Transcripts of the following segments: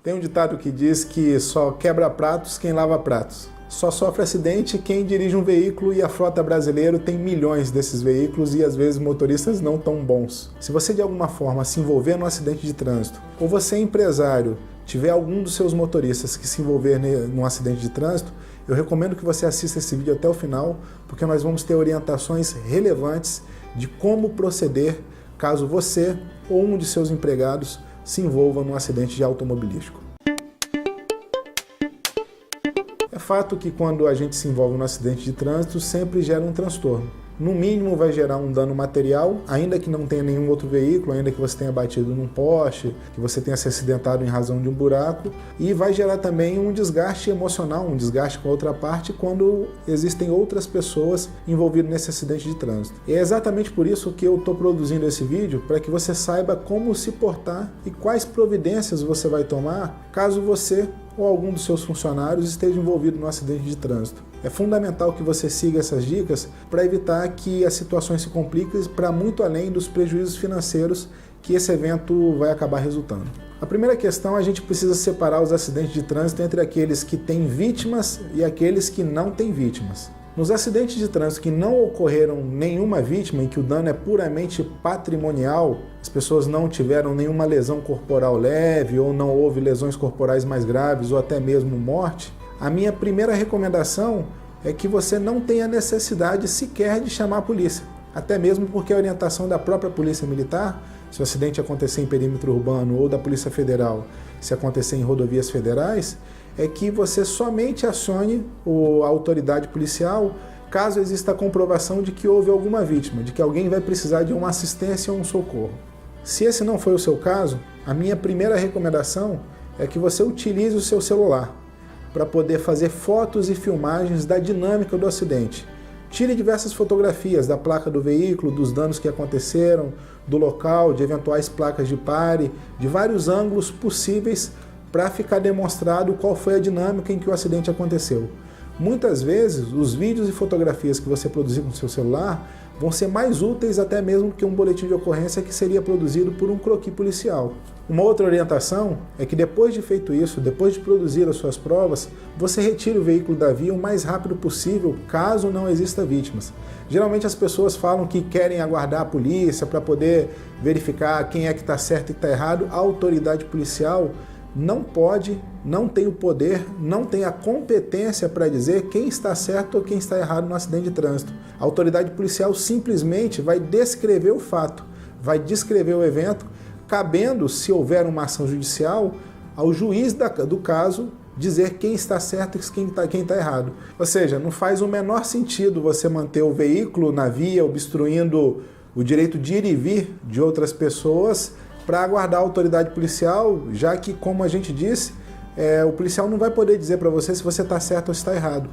Tem um ditado que diz que só quebra pratos quem lava pratos. Só sofre acidente quem dirige um veículo e a frota brasileira tem milhões desses veículos e às vezes motoristas não tão bons. Se você de alguma forma se envolver num acidente de trânsito ou você é empresário, tiver algum dos seus motoristas que se envolver num acidente de trânsito, eu recomendo que você assista esse vídeo até o final, porque nós vamos ter orientações relevantes de como proceder caso você ou um de seus empregados se envolva num acidente de automobilístico. É fato que quando a gente se envolve num acidente de trânsito, sempre gera um transtorno. No mínimo vai gerar um dano material, ainda que não tenha nenhum outro veículo, ainda que você tenha batido num poste, que você tenha se acidentado em razão de um buraco, e vai gerar também um desgaste emocional, um desgaste com a outra parte quando existem outras pessoas envolvidas nesse acidente de trânsito. E é exatamente por isso que eu estou produzindo esse vídeo, para que você saiba como se portar e quais providências você vai tomar caso você ou algum dos seus funcionários esteja envolvido no acidente de trânsito. É fundamental que você siga essas dicas para evitar que as situações se compliquem para muito além dos prejuízos financeiros que esse evento vai acabar resultando. A primeira questão, a gente precisa separar os acidentes de trânsito entre aqueles que têm vítimas e aqueles que não têm vítimas. Nos acidentes de trânsito que não ocorreram nenhuma vítima, em que o dano é puramente patrimonial, as pessoas não tiveram nenhuma lesão corporal leve ou não houve lesões corporais mais graves ou até mesmo morte, a minha primeira recomendação é que você não tenha necessidade sequer de chamar a polícia. Até mesmo porque a orientação da própria Polícia Militar, se o acidente acontecer em perímetro urbano ou da Polícia Federal, se acontecer em rodovias federais, é que você somente acione a autoridade policial caso exista a comprovação de que houve alguma vítima, de que alguém vai precisar de uma assistência ou um socorro. Se esse não foi o seu caso, a minha primeira recomendação é que você utilize o seu celular para poder fazer fotos e filmagens da dinâmica do acidente. Tire diversas fotografias da placa do veículo, dos danos que aconteceram, do local, de eventuais placas de pare, de vários ângulos possíveis para ficar demonstrado qual foi a dinâmica em que o acidente aconteceu. Muitas vezes, os vídeos e fotografias que você produzir com o seu celular vão ser mais úteis até mesmo que um boletim de ocorrência que seria produzido por um croquis policial. Uma outra orientação é que depois de feito isso, depois de produzir as suas provas, você retire o veículo da via o mais rápido possível, caso não exista vítimas. Geralmente as pessoas falam que querem aguardar a polícia para poder verificar quem é que está certo e que está errado. A autoridade policial não pode, não tem o poder, não tem a competência para dizer quem está certo ou quem está errado no acidente de trânsito. A autoridade policial simplesmente vai descrever o fato, vai descrever o evento, cabendo, se houver uma ação judicial, ao juiz do caso dizer quem está certo e quem está errado. Ou seja, não faz o menor sentido você manter o veículo na via, obstruindo o direito de ir e vir de outras pessoas para aguardar a autoridade policial, já que, como a gente disse, o policial não vai poder dizer para você se você está certo ou se está errado.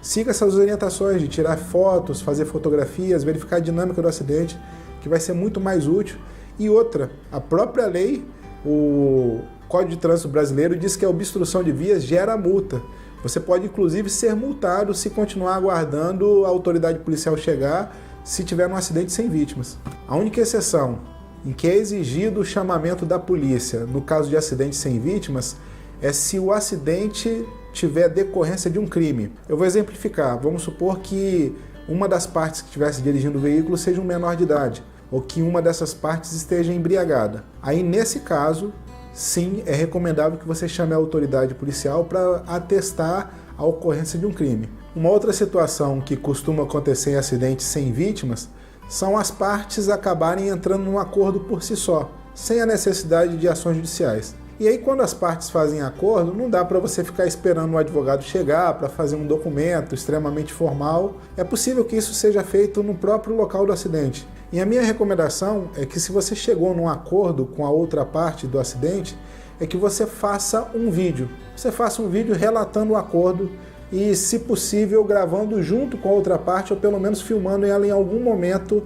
Siga essas orientações de tirar fotos, fazer fotografias, verificar a dinâmica do acidente, que vai ser muito mais útil. E outra, a própria lei, o Código de Trânsito Brasileiro, diz que a obstrução de vias gera multa. Você pode, inclusive, ser multado se continuar aguardando a autoridade policial chegar se tiver um acidente sem vítimas. A única exceção em que é exigido o chamamento da polícia no caso de acidente sem vítimas é se o acidente tiver decorrência de um crime. Eu vou exemplificar. Vamos supor que uma das partes que estivesse dirigindo o veículo seja um menor de idade, ou que uma dessas partes esteja embriagada. Aí, nesse caso, sim, é recomendável que você chame a autoridade policial para atestar a ocorrência de um crime. Uma outra situação que costuma acontecer em acidentes sem vítimas são as partes acabarem entrando num acordo por si só, sem a necessidade de ações judiciais. E aí, quando as partes fazem acordo, não dá para você ficar esperando o advogado chegar para fazer um documento extremamente formal. É possível que isso seja feito no próprio local do acidente. E a minha recomendação é que, se você chegou num acordo com a outra parte do acidente, é que você faça um vídeo. Você faça um vídeo relatando o acordo e, se possível, gravando junto com a outra parte, ou pelo menos filmando ela em algum momento,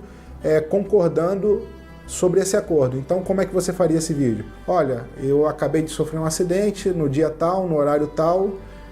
concordando sobre esse acordo. Então, como é que você faria esse vídeo? Olha, eu acabei de sofrer um acidente no dia tal, no horário tal,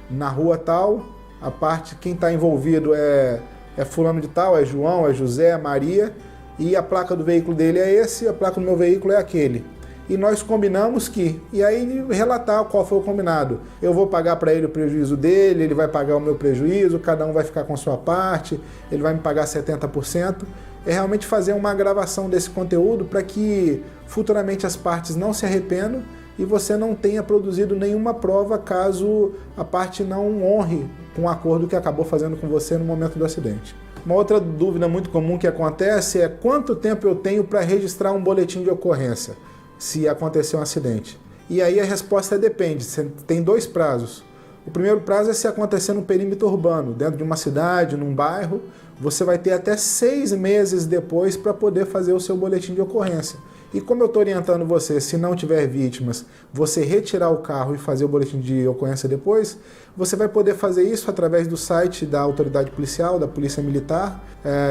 na rua tal, a parte, quem está envolvido é fulano de tal, é João, é José, é Maria, e a placa do veículo dele é esse, a placa do meu veículo é aquele. e nós combinamos que... E aí relatar qual foi o combinado. Eu vou pagar para ele o prejuízo dele, ele vai pagar o meu prejuízo, cada um vai ficar com a sua parte, ele vai me pagar 70%. É realmente fazer uma gravação desse conteúdo para que futuramente as partes não se arrependam e você não tenha produzido nenhuma prova caso a parte não honre com o acordo que acabou fazendo com você no momento do acidente. Uma outra dúvida muito comum que acontece é quanto tempo eu tenho para registrar um boletim de ocorrência, se acontecer um acidente. E aí a resposta depende, você tem 2 prazos. O primeiro prazo é se acontecer no perímetro urbano, dentro de uma cidade, num bairro, você vai ter até 6 meses depois para poder fazer o seu boletim de ocorrência. E como eu estou orientando você, se não tiver vítimas, você retirar o carro e fazer o boletim de ocorrência depois, você vai poder fazer isso através do site da autoridade policial, da Polícia Militar.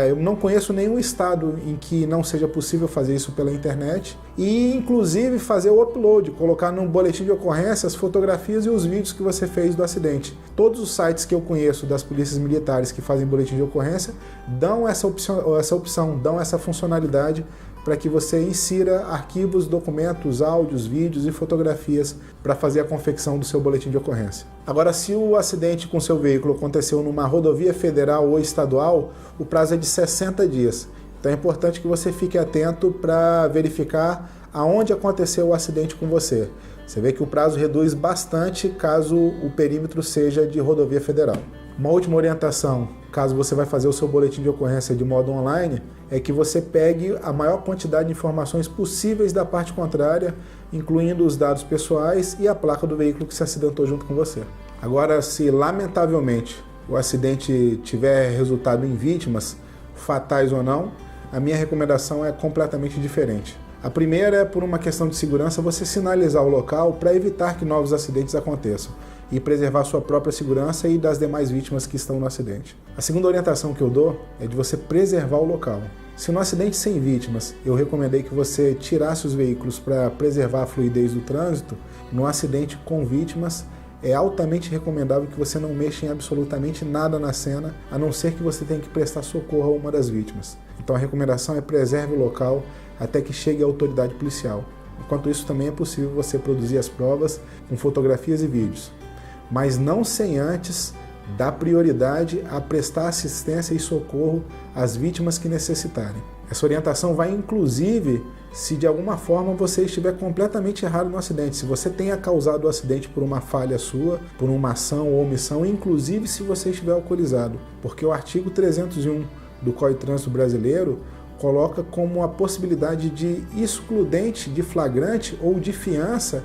Eu não conheço nenhum estado em que não seja possível fazer isso pela internet. E, inclusive, fazer o upload, colocar no boletim de ocorrência as fotografias e os vídeos que você fez do acidente. Todos os sites que eu conheço das polícias militares que fazem boletim de ocorrência dão essa opção, dão essa funcionalidade para que você insira arquivos, documentos, áudios, vídeos e fotografias para fazer a confecção do seu boletim de ocorrência. Agora, se o acidente com seu veículo aconteceu numa rodovia federal ou estadual, o prazo é de 60 dias. Então é importante que você fique atento para verificar aonde aconteceu o acidente com você. Você vê que o prazo reduz bastante caso o perímetro seja de rodovia federal. Uma última orientação, caso você vai fazer o seu boletim de ocorrência de modo online, é que você pegue a maior quantidade de informações possíveis da parte contrária, incluindo os dados pessoais e a placa do veículo que se acidentou junto com você. Agora, se lamentavelmente o acidente tiver resultado em vítimas, fatais ou não, a minha recomendação é completamente diferente. A primeira é, por uma questão de segurança, você sinalizar o local para evitar que novos acidentes aconteçam e preservar sua própria segurança e das demais vítimas que estão no acidente. A segunda orientação que eu dou é de você preservar o local. Se no acidente sem vítimas eu recomendei que você tirasse os veículos para preservar a fluidez do trânsito, no acidente com vítimas é altamente recomendável que você não mexa em absolutamente nada na cena, a não ser que você tenha que prestar socorro a uma das vítimas. Então a recomendação é preserve o local até que chegue a autoridade policial. Enquanto isso, também é possível você produzir as provas com fotografias e vídeos, mas não sem antes dar prioridade a prestar assistência e socorro às vítimas que necessitarem. Essa orientação vai inclusive se de alguma forma você estiver completamente errado no acidente, se você tenha causado o acidente por uma falha sua, por uma ação ou omissão, inclusive se você estiver alcoolizado, porque o artigo 301 do Código de Trânsito Brasileiro coloca como a possibilidade de excludente de flagrante ou de fiança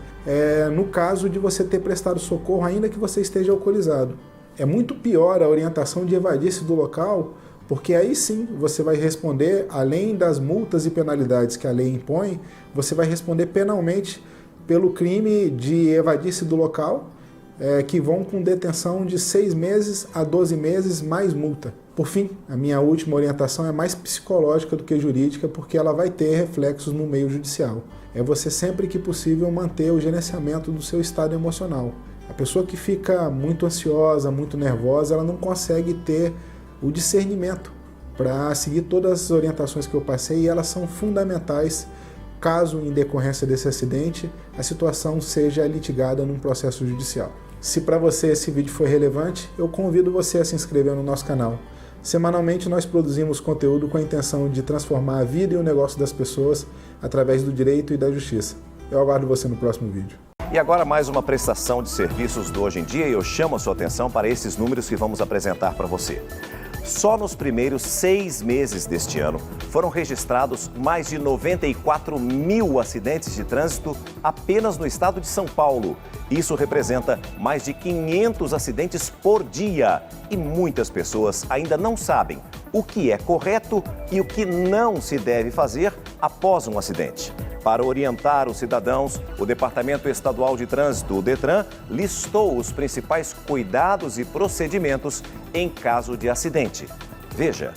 no caso de você ter prestado socorro ainda que você esteja alcoolizado. É muito pior a orientação de evadir-se do local, porque aí sim você vai responder, além das multas e penalidades que a lei impõe, você vai responder penalmente pelo crime de evadir-se do local, que vão com detenção de 6 meses a 12 meses mais multa. Por fim, a minha última orientação é mais psicológica do que jurídica, porque ela vai ter reflexos no meio judicial. É você sempre que possível manter o gerenciamento do seu estado emocional. A pessoa que fica muito ansiosa, muito nervosa, ela não consegue ter o discernimento para seguir todas as orientações que eu passei, e elas são fundamentais caso, em decorrência desse acidente, a situação seja litigada num processo judicial. Se para você esse vídeo foi relevante, eu convido você a se inscrever no nosso canal. Semanalmente nós produzimos conteúdo com a intenção de transformar a vida e o negócio das pessoas através do direito e da justiça. Eu aguardo você no próximo vídeo. E agora mais uma prestação de serviços do Hoje em Dia, e eu chamo a sua atenção para esses números que vamos apresentar para você. Só nos primeiros 6 meses deste ano foram registrados mais de 94 mil acidentes de trânsito apenas no estado de São Paulo. Isso representa mais de 500 acidentes por dia. E muitas pessoas ainda não sabem o que é correto e o que não se deve fazer após um acidente. Para orientar os cidadãos, o Departamento Estadual de Trânsito, o DETRAN, listou os principais cuidados e procedimentos em caso de acidente. Veja.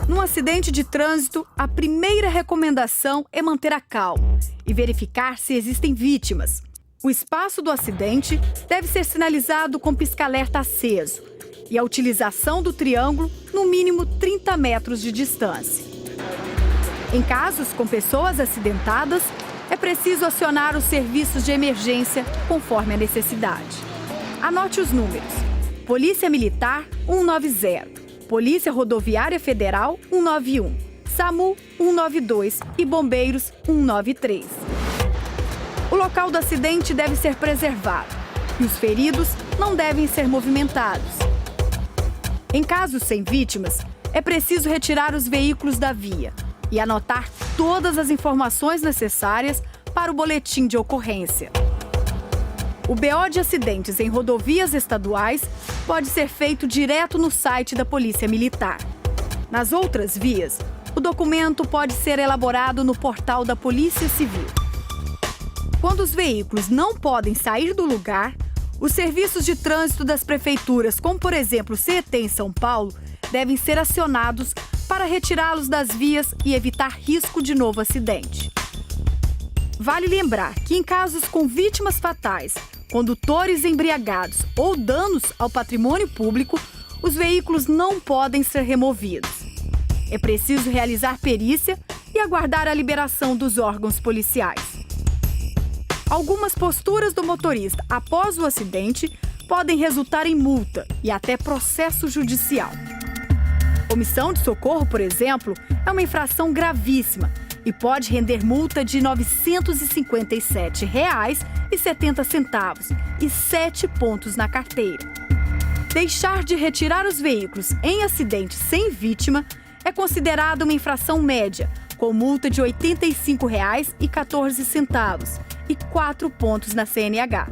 Num acidente de trânsito, a primeira recomendação é manter a calma e verificar se existem vítimas. O espaço do acidente deve ser sinalizado com pisca-alerta aceso e a utilização do triângulo no mínimo 30 metros de distância. Em casos com pessoas acidentadas, é preciso acionar os serviços de emergência conforme a necessidade. Anote os números: Polícia Militar 190, Polícia Rodoviária Federal 191, SAMU 192 e Bombeiros 193. O local do acidente deve ser preservado e os feridos não devem ser movimentados. Em casos sem vítimas, é preciso retirar os veículos da via e anotar todas as informações necessárias para o boletim de ocorrência. O BO de acidentes em rodovias estaduais pode ser feito direto no site da Polícia Militar. Nas outras vias, o documento pode ser elaborado no portal da Polícia Civil. Quando os veículos não podem sair do lugar, os serviços de trânsito das prefeituras, como por exemplo o CET em São Paulo, devem ser acionados para retirá-los das vias e evitar risco de novo acidente. Vale lembrar que em casos com vítimas fatais, condutores embriagados ou danos ao patrimônio público, os veículos não podem ser removidos. É preciso realizar perícia e aguardar a liberação dos órgãos policiais. Algumas posturas do motorista após o acidente podem resultar em multa e até processo judicial. Omissão de socorro, por exemplo, é uma infração gravíssima e pode render multa de R$ 957,70 e 7 pontos na carteira. Deixar de retirar os veículos em acidente sem vítima é considerado uma infração média, com multa de R$ 85,14 e 4 pontos na CNH.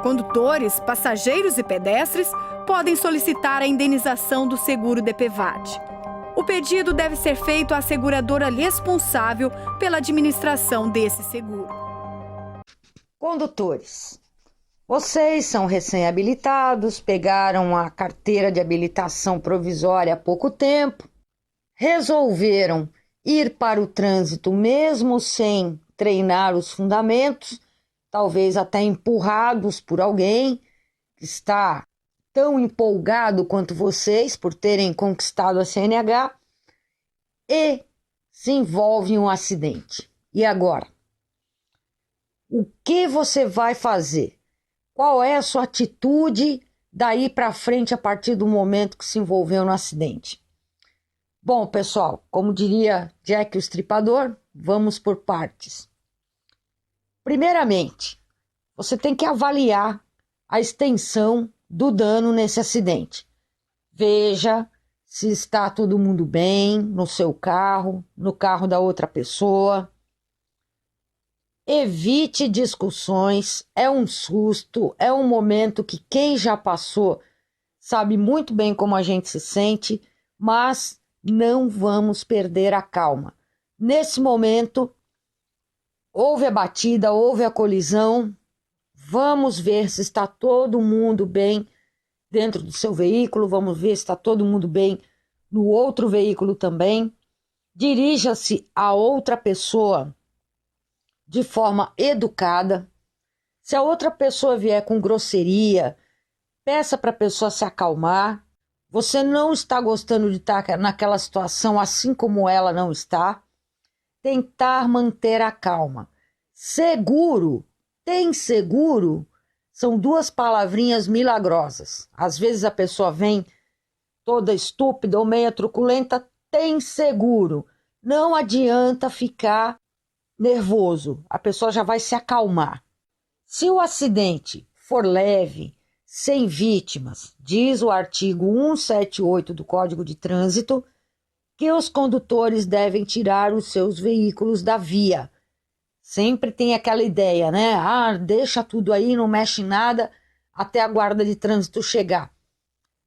Condutores, passageiros e pedestres podem solicitar a indenização do seguro DPVAT. O pedido deve ser feito à seguradora responsável pela administração desse seguro. Condutores, vocês são recém-habilitados, pegaram a carteira de habilitação provisória há pouco tempo, resolveram ir para o trânsito mesmo sem treinar os fundamentos, talvez até empurrados por alguém que está tão empolgado quanto vocês por terem conquistado a CNH e se envolve em um acidente. E agora? O que você vai fazer? Qual é a sua atitude daí para frente a partir do momento que se envolveu no acidente? Bom, pessoal, como diria Jack o Estripador, vamos por partes. Primeiramente, você tem que avaliar a extensão do dano nesse acidente. Veja se está todo mundo bem no seu carro, no carro da outra pessoa. Evite discussões, é um susto, é um momento que quem já passou sabe muito bem como a gente se sente, mas não vamos perder a calma. Nesse momento, houve a batida, houve a colisão. Vamos ver se está todo mundo bem dentro do seu veículo, vamos ver se está todo mundo bem no outro veículo também. Dirija-se a outra pessoa de forma educada. Se a outra pessoa vier com grosseria, peça para a pessoa se acalmar. Você não está gostando de estar naquela situação, assim como ela não está. Tentar manter a calma. Seguro. Tem seguro? São duas palavrinhas milagrosas. Às vezes a pessoa vem toda estúpida ou meia truculenta. Tem seguro. Não adianta ficar nervoso. A pessoa já vai se acalmar. Se o acidente for leve, sem vítimas, diz o artigo 178 do Código de Trânsito que os condutores devem tirar os seus veículos da via. Sempre tem aquela ideia, né? Deixa tudo aí, não mexe em nada até a guarda de trânsito chegar.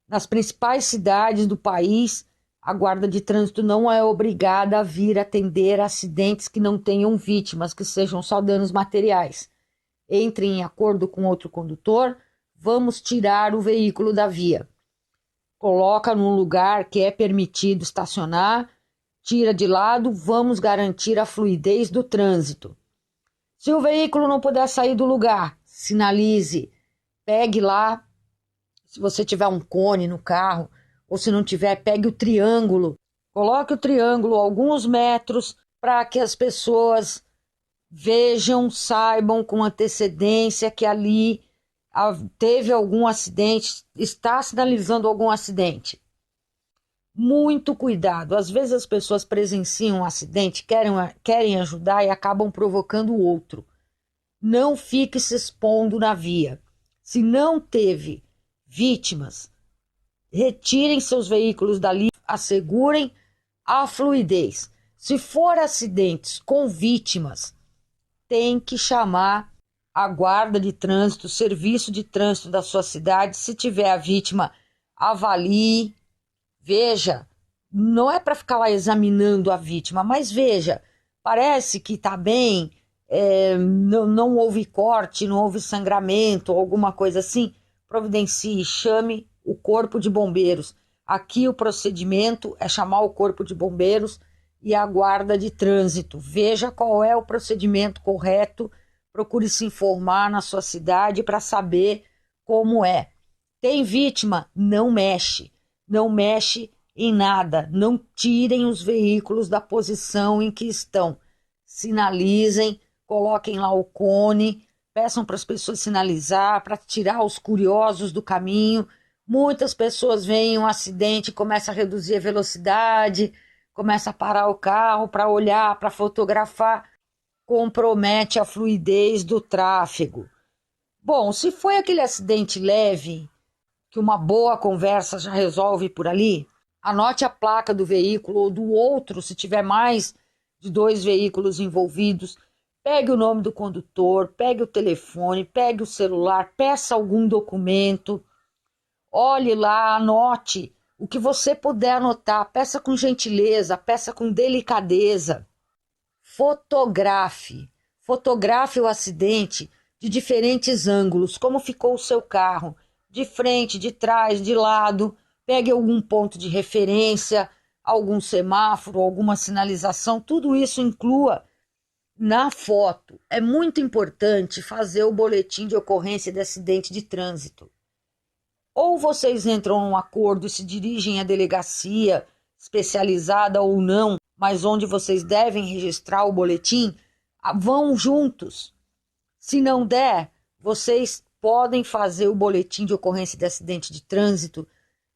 Nas principais cidades do país, a guarda de trânsito não é obrigada a vir atender acidentes que não tenham vítimas, que sejam só danos materiais. Entre em acordo com outro condutor, vamos tirar o veículo da via. Coloca num lugar que é permitido estacionar, tira de lado, vamos garantir a fluidez do trânsito. Se o veículo não puder sair do lugar, sinalize, pegue lá, se você tiver um cone no carro, ou se não tiver, pegue o triângulo, coloque o triângulo alguns metros para que as pessoas vejam, saibam com antecedência que ali teve algum acidente, está sinalizando algum acidente. Muito cuidado. Às vezes as pessoas presenciam um acidente, querem ajudar e acabam provocando o outro. Não fique se expondo na via. Se não teve vítimas, retirem seus veículos dali, assegurem a fluidez. Se for acidentes com vítimas, tem que chamar a guarda de trânsito, o serviço de trânsito da sua cidade. Se tiver a vítima, avalie, veja. Não é para ficar lá examinando a vítima, mas veja, parece que está bem, não houve corte, não houve sangramento, alguma coisa assim, providencie, chame o corpo de bombeiros. Aqui o procedimento é chamar o corpo de bombeiros e a guarda de trânsito. Veja qual é o procedimento correto, procure se informar na sua cidade para saber como é. Tem vítima? Não mexe em nada, não tirem os veículos da posição em que estão. Sinalizem, coloquem lá o cone, peçam para as pessoas sinalizar, para tirar os curiosos do caminho. Muitas pessoas veem um acidente e começam a reduzir a velocidade, começam a parar o carro para olhar, para fotografar, compromete a fluidez do tráfego. Bom, se foi aquele acidente leve, que uma boa conversa já resolve por ali, anote a placa do veículo ou do outro, se tiver mais de 2 veículos envolvidos. Pegue o nome do condutor, pegue o telefone, pegue o celular, peça algum documento. Olhe lá, anote o que você puder anotar. Peça com gentileza, peça com delicadeza. Fotografe o acidente de diferentes ângulos, como ficou o seu carro, de frente, de trás, de lado. Pegue algum ponto de referência, algum semáforo, alguma sinalização, tudo isso inclua na foto. É muito importante fazer o boletim de ocorrência de acidente de trânsito. Ou vocês entram num acordo e se dirigem à delegacia especializada ou não, mas onde vocês devem registrar o boletim, vão juntos. Se não der, vocês podem fazer o boletim de ocorrência de acidente de trânsito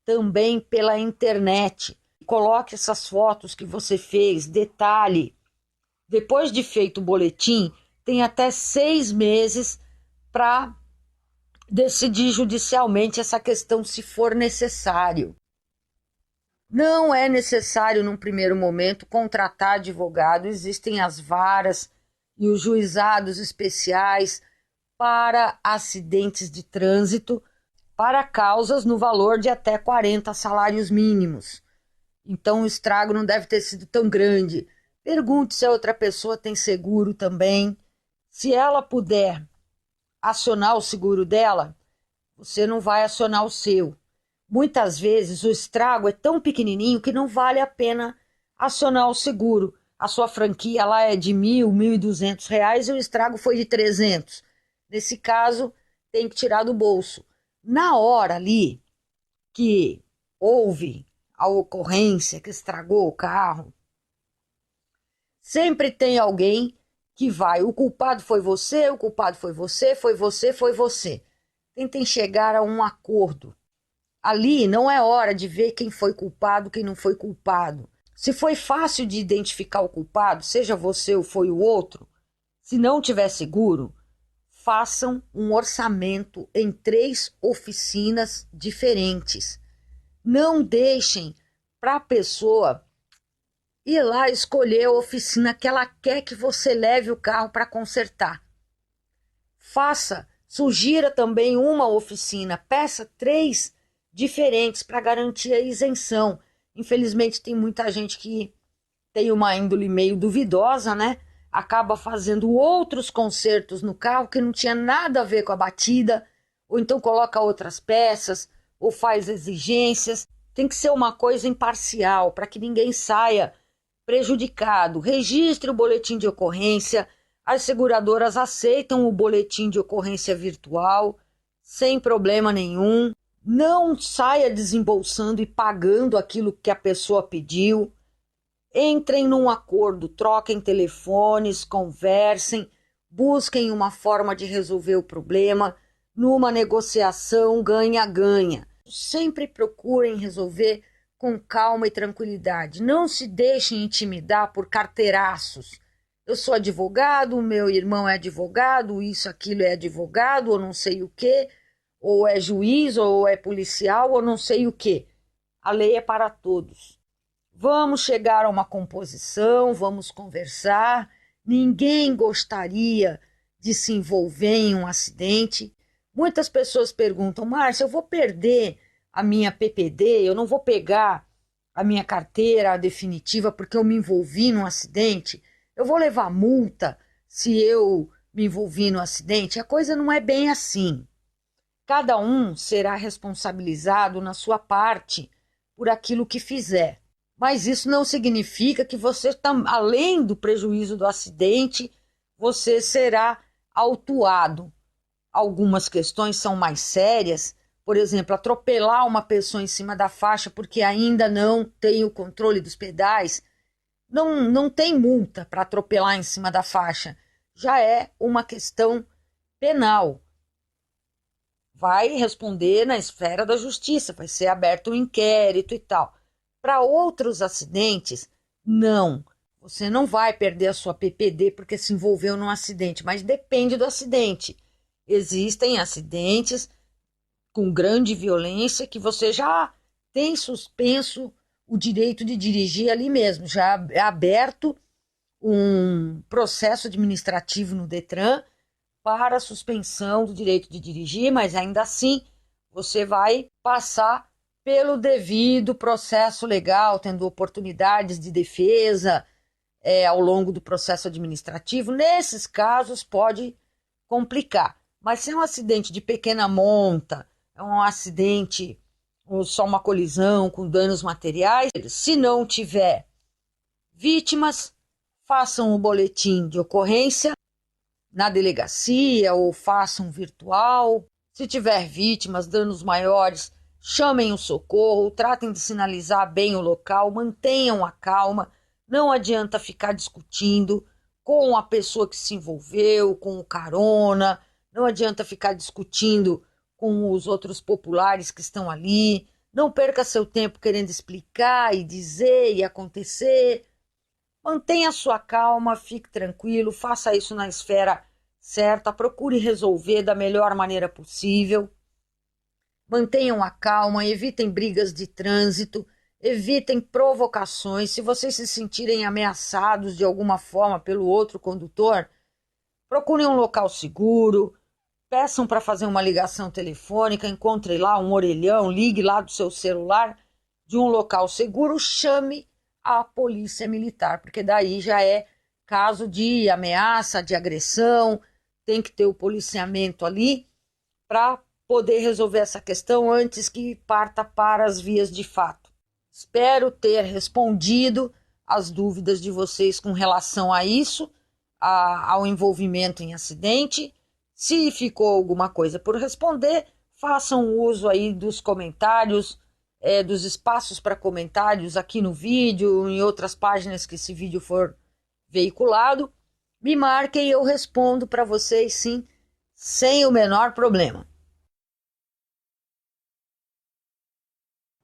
também pela internet. Coloque essas fotos que você fez, detalhe. Depois de feito o boletim, tem até 6 meses para decidir judicialmente essa questão, se for necessário. Não é necessário, num primeiro momento, contratar advogado. Existem as varas e os juizados especiais para acidentes de trânsito, para causas no valor de até 40 salários mínimos. Então o estrago não deve ter sido tão grande. Pergunte se a outra pessoa tem seguro também. Se ela puder acionar o seguro dela, você não vai acionar o seu. Muitas vezes o estrago é tão pequenininho que não vale a pena acionar o seguro. A sua franquia lá é de R$1.000, R$1.200 e o estrago foi de 300. Nesse caso, tem que tirar do bolso. Na hora ali que houve a ocorrência que estragou o carro, sempre tem alguém que vai. O culpado foi você, o culpado foi você, foi você, foi você. Tentem chegar a um acordo. Ali não é hora de ver quem foi culpado, quem não foi culpado. Se foi fácil de identificar o culpado, seja você ou foi o outro, se não tiver seguro, façam um orçamento em 3 oficinas diferentes. Não deixem para a pessoa ir lá escolher a oficina que ela quer que você leve o carro para consertar. Sugira também uma oficina, peça 3 diferentes para garantir a isenção. Infelizmente tem muita gente que tem uma índole meio duvidosa, né? Acaba fazendo outros consertos no carro que não tinha nada a ver com a batida, ou então coloca outras peças, ou faz exigências. Tem que ser uma coisa imparcial, para que ninguém saia prejudicado. Registre o boletim de ocorrência. As seguradoras aceitam o boletim de ocorrência virtual, sem problema nenhum. Não saia desembolsando e pagando aquilo que a pessoa pediu. Entrem num acordo, troquem telefones, conversem, busquem uma forma de resolver o problema, numa negociação ganha-ganha. Sempre procurem resolver com calma e tranquilidade. Não se deixem intimidar por carteiraços. Eu sou advogado, o meu irmão é advogado, isso, aquilo é advogado, ou não sei o quê, ou é juiz, ou é policial, ou não sei o quê. A lei é para todos. Vamos chegar a uma composição, vamos conversar. Ninguém gostaria de se envolver em um acidente. Muitas pessoas perguntam, Márcia, eu vou perder a minha PPD, eu não vou pegar a minha carteira definitiva porque eu me envolvi num acidente? Eu vou levar multa se eu me envolvi no acidente? A coisa não é bem assim. Cada um será responsabilizado na sua parte por aquilo que fizer. Mas isso não significa que você, além do prejuízo do acidente, você será autuado. Algumas questões são mais sérias, por exemplo, atropelar uma pessoa em cima da faixa porque ainda não tem o controle dos pedais, não tem multa para atropelar em cima da faixa, já é uma questão penal. Vai responder na esfera da justiça, vai ser aberto um inquérito e tal. Para outros acidentes, não. Você não vai perder a sua PPD porque se envolveu num acidente, mas depende do acidente. Existem acidentes com grande violência que você já tem suspenso o direito de dirigir ali mesmo. Já é aberto um processo administrativo no Detran para suspensão do direito de dirigir, mas ainda assim você vai passar pelo devido processo legal, tendo oportunidades de defesa ao longo do processo administrativo. Nesses casos pode complicar, mas se é um acidente de pequena monta, é um acidente ou só uma colisão com danos materiais, se não tiver vítimas, façam o boletim de ocorrência na delegacia ou façam virtual. Se tiver vítimas, danos maiores, chamem o socorro, tratem de sinalizar bem o local, mantenham a calma. Não adianta ficar discutindo com a pessoa que se envolveu, com o carona, não adianta ficar discutindo com os outros populares que estão ali. Não perca seu tempo querendo explicar e dizer e acontecer. Mantenha a sua calma, fique tranquilo, faça isso na esfera certa, procure resolver da melhor maneira possível. Mantenham a calma, evitem brigas de trânsito, evitem provocações. Se vocês se sentirem ameaçados de alguma forma pelo outro condutor, procurem um local seguro, peçam para fazer uma ligação telefônica, encontre lá um orelhão, ligue lá do seu celular de um local seguro, chame a polícia militar, porque daí já é caso de ameaça, de agressão, tem que ter o policiamento ali para poder resolver essa questão antes que parta para as vias de fato. Espero ter respondido as dúvidas de vocês com relação a isso, ao envolvimento em acidente. Se ficou alguma coisa por responder, façam uso aí dos comentários, dos espaços para comentários aqui no vídeo, em outras páginas que esse vídeo for veiculado. Me marquem e eu respondo para vocês sim, sem o menor problema.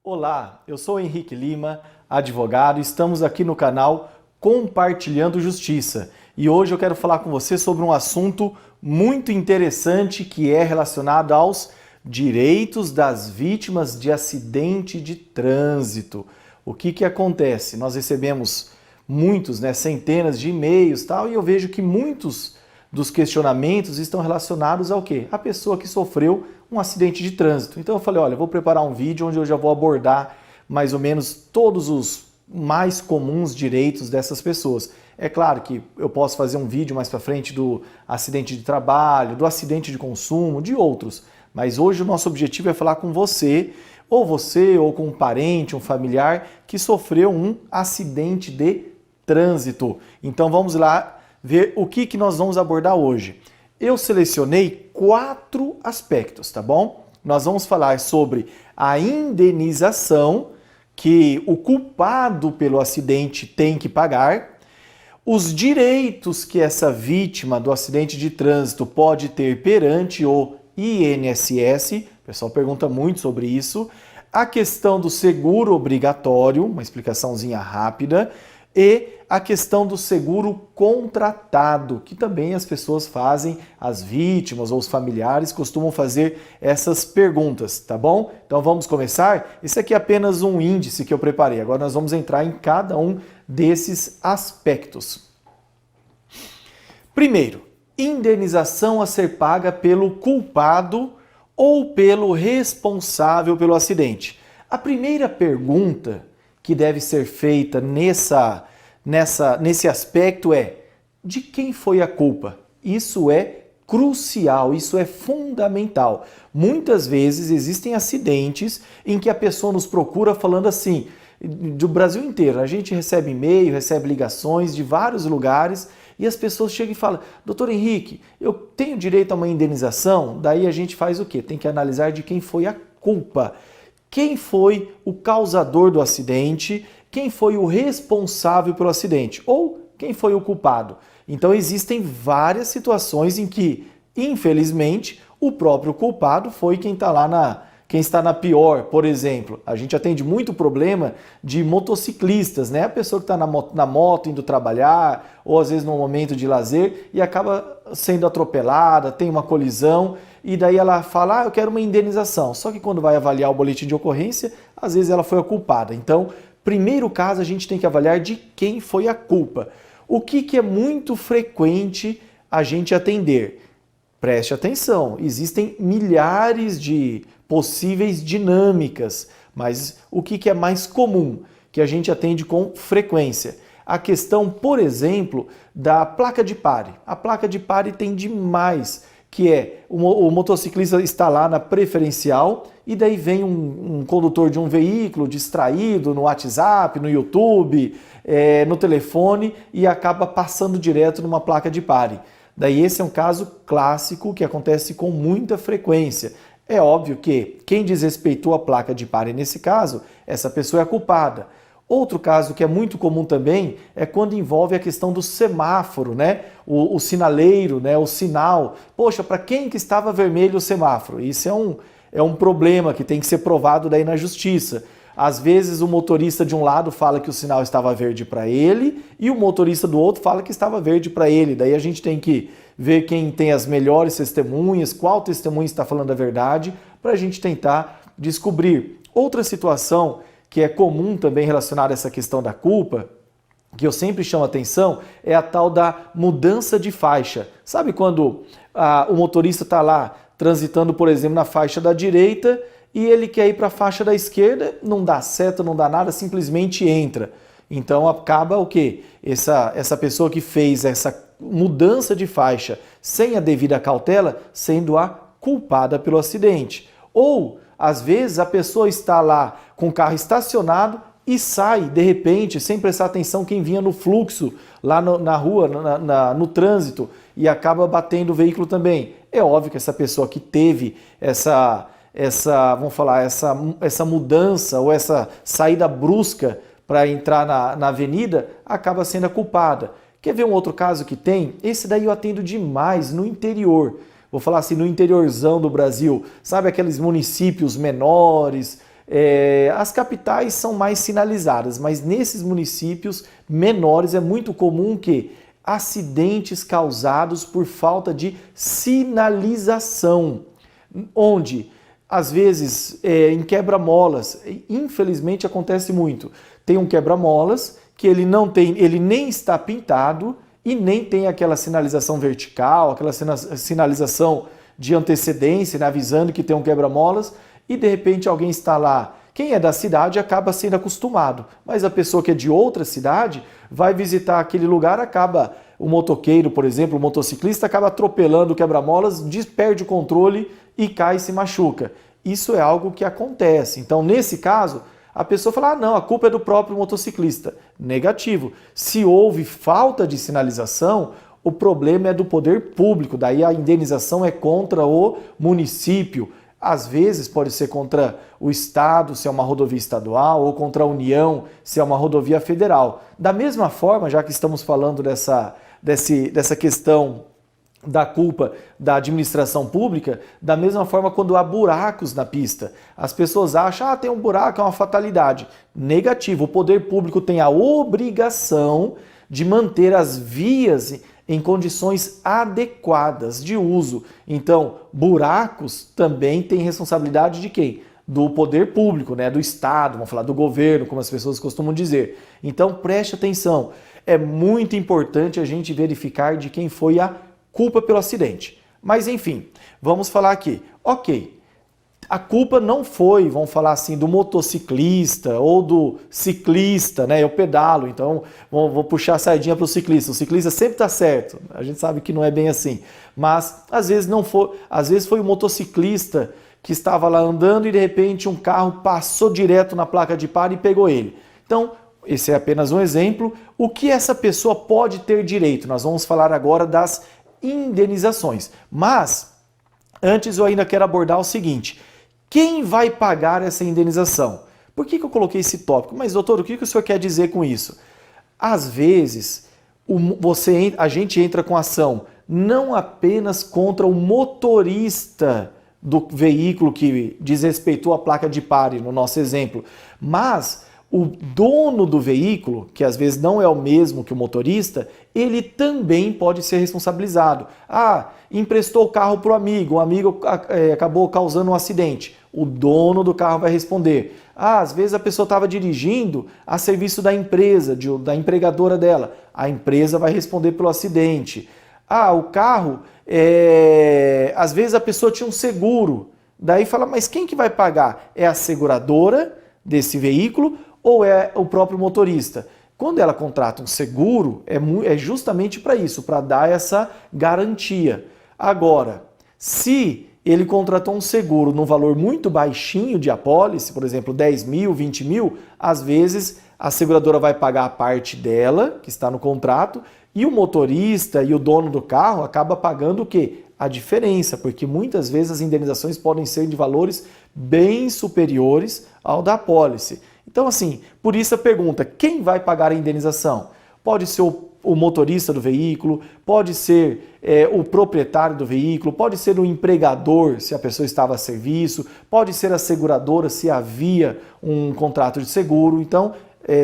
Olá, eu sou Henrique Lima, advogado, estamos aqui no canal Compartilhando Justiça e hoje eu quero falar com você sobre um assunto muito interessante que é relacionado aos direitos das vítimas de acidente de trânsito. O que acontece? Nós recebemos muitos, centenas de e-mails e eu vejo que muitos dos questionamentos estão relacionados ao quê? A pessoa que sofreu um acidente de trânsito. Então eu falei, olha, eu vou preparar um vídeo onde eu já vou abordar mais ou menos todos os mais comuns direitos dessas pessoas. É claro que eu posso fazer um vídeo mais para frente do acidente de trabalho, do acidente de consumo, de outros. Mas hoje o nosso objetivo é falar com você ou com um parente, um familiar que sofreu um acidente de trânsito. Então vamos lá ver o que nós vamos abordar hoje. Eu selecionei 4 aspectos, tá bom? Nós vamos falar sobre a indenização, que o culpado pelo acidente tem que pagar, os direitos que essa vítima do acidente de trânsito pode ter perante o INSS, o pessoal pergunta muito sobre isso, a questão do seguro obrigatório, uma explicaçãozinha rápida, e a questão do seguro contratado, que também as pessoas fazem, as vítimas ou os familiares costumam fazer essas perguntas, tá bom? Então vamos começar? Esse aqui é apenas um índice que eu preparei, agora nós vamos entrar em cada um desses aspectos. Primeiro, indenização a ser paga pelo culpado ou pelo responsável pelo acidente. A primeira pergunta que deve ser feita nesse aspecto é: de quem foi a culpa? Isso é crucial, isso é fundamental. Muitas vezes existem acidentes em que a pessoa nos procura falando assim, do Brasil inteiro, a gente recebe e-mail, recebe ligações de vários lugares e as pessoas chegam e falam: doutor Henrique, eu tenho direito a uma indenização? Daí a gente faz o quê? Tem que analisar de quem foi a culpa. Quem foi o causador do acidente? Quem foi o responsável pelo acidente? Ou quem foi o culpado? Então existem várias situações em que, infelizmente, o próprio culpado foi quem está na pior. Por exemplo, a gente atende muito problema de motociclistas, né? A pessoa que está na moto indo trabalhar, ou às vezes num momento de lazer, e acaba sendo atropelada, tem uma colisão, e daí ela fala: eu quero uma indenização. Só que quando vai avaliar o boletim de ocorrência, às vezes ela foi a culpada. Então, primeiro caso, a gente tem que avaliar de quem foi a culpa. O que é muito frequente a gente atender? Preste atenção, existem milhares de possíveis dinâmicas, mas o que é mais comum, que a gente atende com frequência? A questão, por exemplo, da placa de pare. A placa de pare tem demais, que é o motociclista está lá na preferencial e daí vem um condutor de um veículo distraído no WhatsApp, no YouTube, no telefone e acaba passando direto numa placa de pare. Daí esse é um caso clássico que acontece com muita frequência. É óbvio que quem desrespeitou a placa de pare nesse caso, essa pessoa é a culpada. Outro caso que é muito comum também é quando envolve a questão do semáforo, né? O sinaleiro, né? O sinal. Poxa, para quem que estava vermelho o semáforo? Isso é um problema que tem que ser provado daí na justiça. Às vezes o motorista de um lado fala que o sinal estava verde para ele e o motorista do outro fala que estava verde para ele. Daí a gente tem que ver quem tem as melhores testemunhas, qual testemunha está falando a verdade, para a gente tentar descobrir. Outra situação que é comum também relacionada a essa questão da culpa, que eu sempre chamo a atenção, é a tal da mudança de faixa. Sabe quando o motorista está lá transitando, por exemplo, na faixa da direita e ele quer ir para a faixa da esquerda, não dá seta, não dá nada, simplesmente entra. Então acaba o quê? Essa pessoa que fez essa mudança de faixa sem a devida cautela sendo a culpada pelo acidente. Ou, às vezes, a pessoa está lá com o carro estacionado e sai, de repente, sem prestar atenção quem vinha no fluxo, lá na rua, no trânsito, e acaba batendo o veículo também. É óbvio que essa pessoa que teve vamos falar, essa mudança ou essa saída brusca para entrar na avenida, acaba sendo a culpada. Quer ver um outro caso que tem? Esse daí eu atendo demais no interior. Vou falar assim, no interiorzão do Brasil. Sabe aqueles municípios menores? As capitais são mais sinalizadas, mas nesses municípios menores é muito comum que acidentes causados por falta de sinalização, onde às vezes em quebra-molas, infelizmente acontece muito. Tem um quebra-molas que ele nem está pintado e nem tem aquela sinalização vertical, aquela sinalização de antecedência, né, avisando que tem um quebra-molas, e de repente alguém está lá. Quem é da cidade acaba sendo acostumado, mas a pessoa que é de outra cidade vai visitar aquele lugar, acaba o motoqueiro, por exemplo, o motociclista acaba atropelando o quebra-molas, perde o controle e cai e se machuca. Isso é algo que acontece. Então, nesse caso, a pessoa fala: não, a culpa é do próprio motociclista. Negativo. Se houve falta de sinalização, o problema é do poder público, daí a indenização é contra o município. Às vezes pode ser contra o Estado, se é uma rodovia estadual, ou contra a União, se é uma rodovia federal. Da mesma forma, já que estamos falando dessa questão da culpa da administração pública, da mesma forma quando há buracos na pista. As pessoas acham, tem um buraco, é uma fatalidade. Negativo, o poder público tem a obrigação de manter as vias em condições adequadas de uso. Então, buracos também têm responsabilidade de quem? Do poder público, né? Do Estado, vamos falar do governo, como as pessoas costumam dizer. Então, preste atenção. É muito importante a gente verificar de quem foi a culpa pelo acidente. Mas enfim, vamos falar aqui. Ok, a culpa não foi, vamos falar assim, do motociclista ou do ciclista, né? Eu pedalo, então vou puxar a sardinha para o ciclista. O ciclista sempre está certo. A gente sabe que não é bem assim. Mas às vezes não foi, às vezes foi o motociclista que estava lá andando e de repente um carro passou direto na placa de pare e pegou ele. Então, esse é apenas um exemplo. O que essa pessoa pode ter direito? Nós vamos falar agora das indenizações. Mas, antes eu ainda quero abordar o seguinte: quem vai pagar essa indenização? Por que eu coloquei esse tópico? Mas, doutor, o que o senhor quer dizer com isso? Às vezes, a gente entra com ação não apenas contra o motorista do veículo que desrespeitou a placa de pare, no nosso exemplo, mas o dono do veículo, que às vezes não é o mesmo que o motorista, ele também pode ser responsabilizado. Emprestou o carro para o amigo acabou causando um acidente. O dono do carro vai responder. Às vezes a pessoa estava dirigindo a serviço da empresa, da empregadora dela. A empresa vai responder pelo acidente. O carro, às vezes a pessoa tinha um seguro. Daí fala, mas quem que vai pagar? É a seguradora desse veículo ou é o próprio motorista? Quando ela contrata um seguro, é justamente para isso, para dar essa garantia. Agora, se ele contratou um seguro num valor muito baixinho de apólice, por exemplo, 10 mil, 20 mil, às vezes a seguradora vai pagar a parte dela, que está no contrato, e o motorista e o dono do carro acaba pagando o quê? A diferença, porque muitas vezes as indenizações podem ser de valores bem superiores ao da apólice. Então, assim, por isso a pergunta, quem vai pagar a indenização? Pode ser o motorista do veículo, pode ser o proprietário do veículo, pode ser o empregador, se a pessoa estava a serviço, pode ser a seguradora, se havia um contrato de seguro. Então,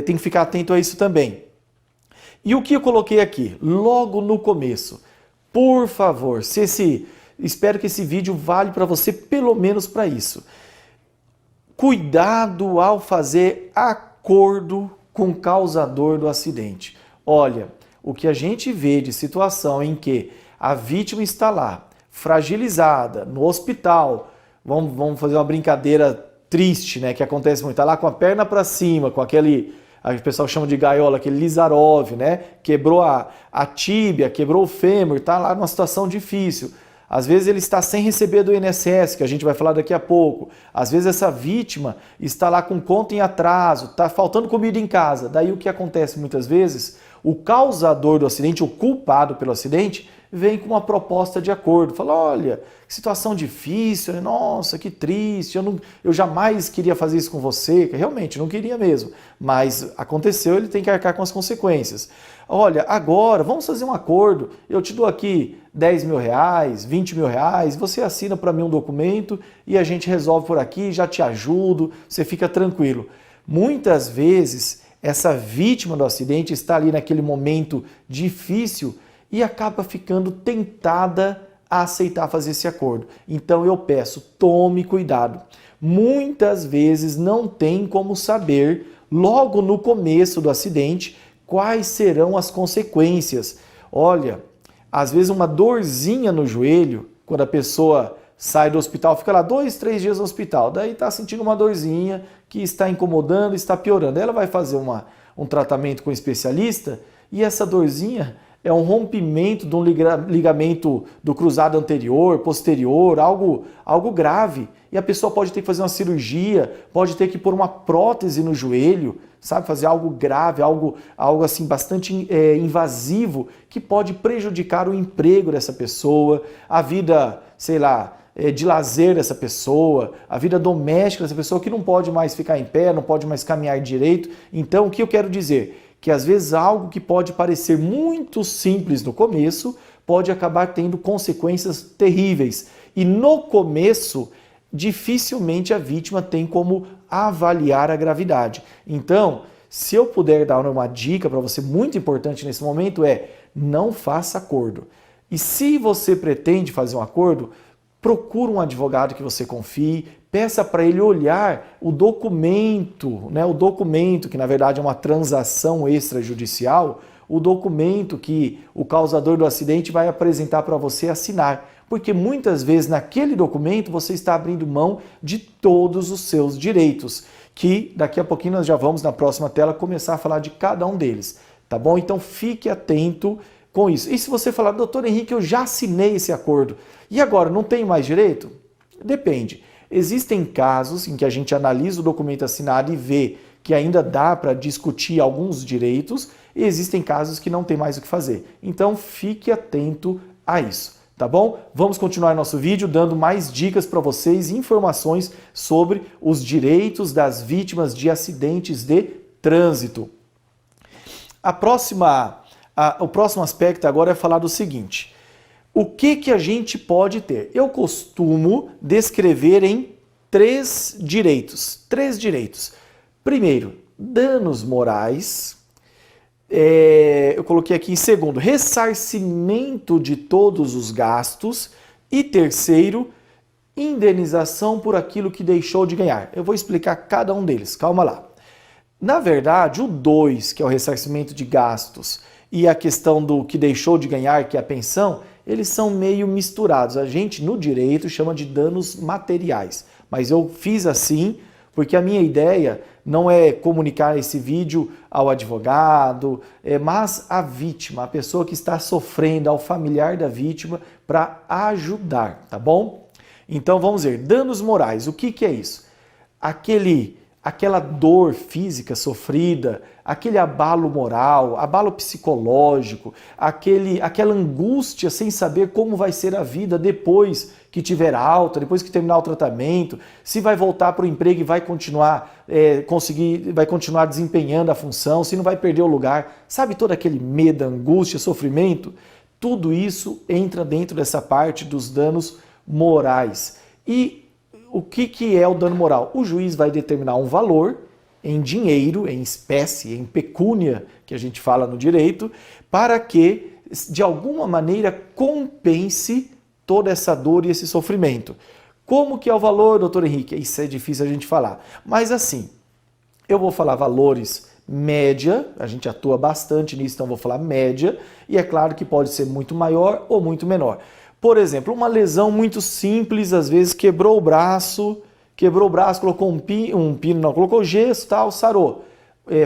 tem que ficar atento a isso também. E o que eu coloquei aqui? Logo no começo, por favor, espero que esse vídeo vale para você pelo menos para isso. Cuidado ao fazer acordo com o causador do acidente. Olha, o que a gente vê de situação em que a vítima está lá, fragilizada, no hospital, vamos fazer uma brincadeira triste, né, que acontece muito, está lá com a perna para cima, com aquele, o pessoal chama de gaiola, aquele Lizarov, né, quebrou a tíbia, quebrou o fêmur, está lá numa situação difícil. Às vezes ele está sem receber do INSS, que a gente vai falar daqui a pouco. Às vezes essa vítima está lá com conta em atraso, está faltando comida em casa. Daí o que acontece muitas vezes? O causador do acidente, o culpado pelo acidente, vem com uma proposta de acordo. Fala, olha, que situação difícil, nossa, que triste, eu jamais queria fazer isso com você, que realmente não queria mesmo, mas aconteceu, ele tem que arcar com as consequências. Olha, agora vamos fazer um acordo, eu te dou aqui 10 mil reais, 20 mil reais, você assina para mim um documento e a gente resolve por aqui, já te ajudo, você fica tranquilo. Muitas vezes essa vítima do acidente está ali naquele momento difícil e acaba ficando tentada a aceitar fazer esse acordo. Então eu peço, tome cuidado. Muitas vezes não tem como saber, logo no começo do acidente, quais serão as consequências. Olha, às vezes uma dorzinha no joelho, quando a pessoa sai do hospital, fica lá 2, 3 dias no hospital, daí está sentindo uma dorzinha que está incomodando, está piorando. Ela vai fazer um tratamento com um especialista e essa dorzinha é um rompimento de um ligamento do cruzado anterior, posterior, algo grave. E a pessoa pode ter que fazer uma cirurgia, pode ter que pôr uma prótese no joelho, sabe? Fazer algo grave, algo assim bastante invasivo, que pode prejudicar o emprego dessa pessoa, a vida, sei lá, de lazer dessa pessoa, a vida doméstica dessa pessoa que não pode mais ficar em pé, não pode mais caminhar direito. Então, o que eu quero dizer? Que às vezes algo que pode parecer muito simples no começo pode acabar tendo consequências terríveis. E no começo, dificilmente a vítima tem como avaliar a gravidade. Então, se eu puder dar uma dica para você muito importante nesse momento é: não faça acordo. E se você pretende fazer um acordo, procura um advogado que você confie, peça para ele olhar o documento, né? O documento, que na verdade é uma transação extrajudicial, o documento que o causador do acidente vai apresentar para você assinar. Porque muitas vezes naquele documento você está abrindo mão de todos os seus direitos, que daqui a pouquinho nós já vamos na próxima tela começar a falar de cada um deles, tá bom? Então fique atento com isso. E se você falar: doutor Henrique, eu já assinei esse acordo, e agora não tenho mais direito? Depende. Existem casos em que a gente analisa o documento assinado e vê que ainda dá para discutir alguns direitos, e existem casos que não tem mais o que fazer. Então fique atento a isso, tá bom? Vamos continuar nosso vídeo dando mais dicas para vocês, informações sobre os direitos das vítimas de acidentes de trânsito. O próximo aspecto agora é falar do seguinte: o que a gente pode ter? Eu costumo descrever em três direitos. Primeiro, danos morais. Eu coloquei aqui em segundo, ressarcimento de todos os gastos. E terceiro, indenização por aquilo que deixou de ganhar. Eu vou explicar cada um deles, calma lá. Na verdade, o 2, que é o ressarcimento de gastos, e a questão do que deixou de ganhar, que é a pensão, eles são meio misturados. A gente, no direito, chama de danos materiais. Mas eu fiz assim porque a minha ideia não é comunicar esse vídeo ao advogado, mas à vítima, a pessoa que está sofrendo, ao familiar da vítima, para ajudar, tá bom? Então vamos ver, danos morais, o que é isso? Aquela dor física sofrida, aquele abalo moral, abalo psicológico, aquela angústia sem saber como vai ser a vida depois que tiver alta, depois que terminar o tratamento, se vai voltar para o emprego e vai continuar desempenhando a função, se não vai perder o lugar, sabe, todo aquele medo, angústia, sofrimento, tudo isso entra dentro dessa parte dos danos morais. E o que é o dano moral? O juiz vai determinar um valor em dinheiro, em espécie, em pecúnia, que a gente fala no direito, para que, de alguma maneira, compense toda essa dor e esse sofrimento. Como que é o valor, doutor Henrique? Isso é difícil a gente falar. Mas assim, eu vou falar valores média, a gente atua bastante nisso, então vou falar média, e é claro que pode ser muito maior ou muito menor. Por exemplo, uma lesão muito simples, às vezes quebrou o braço, colocou um pino, não, colocou gesso, tal, sarou.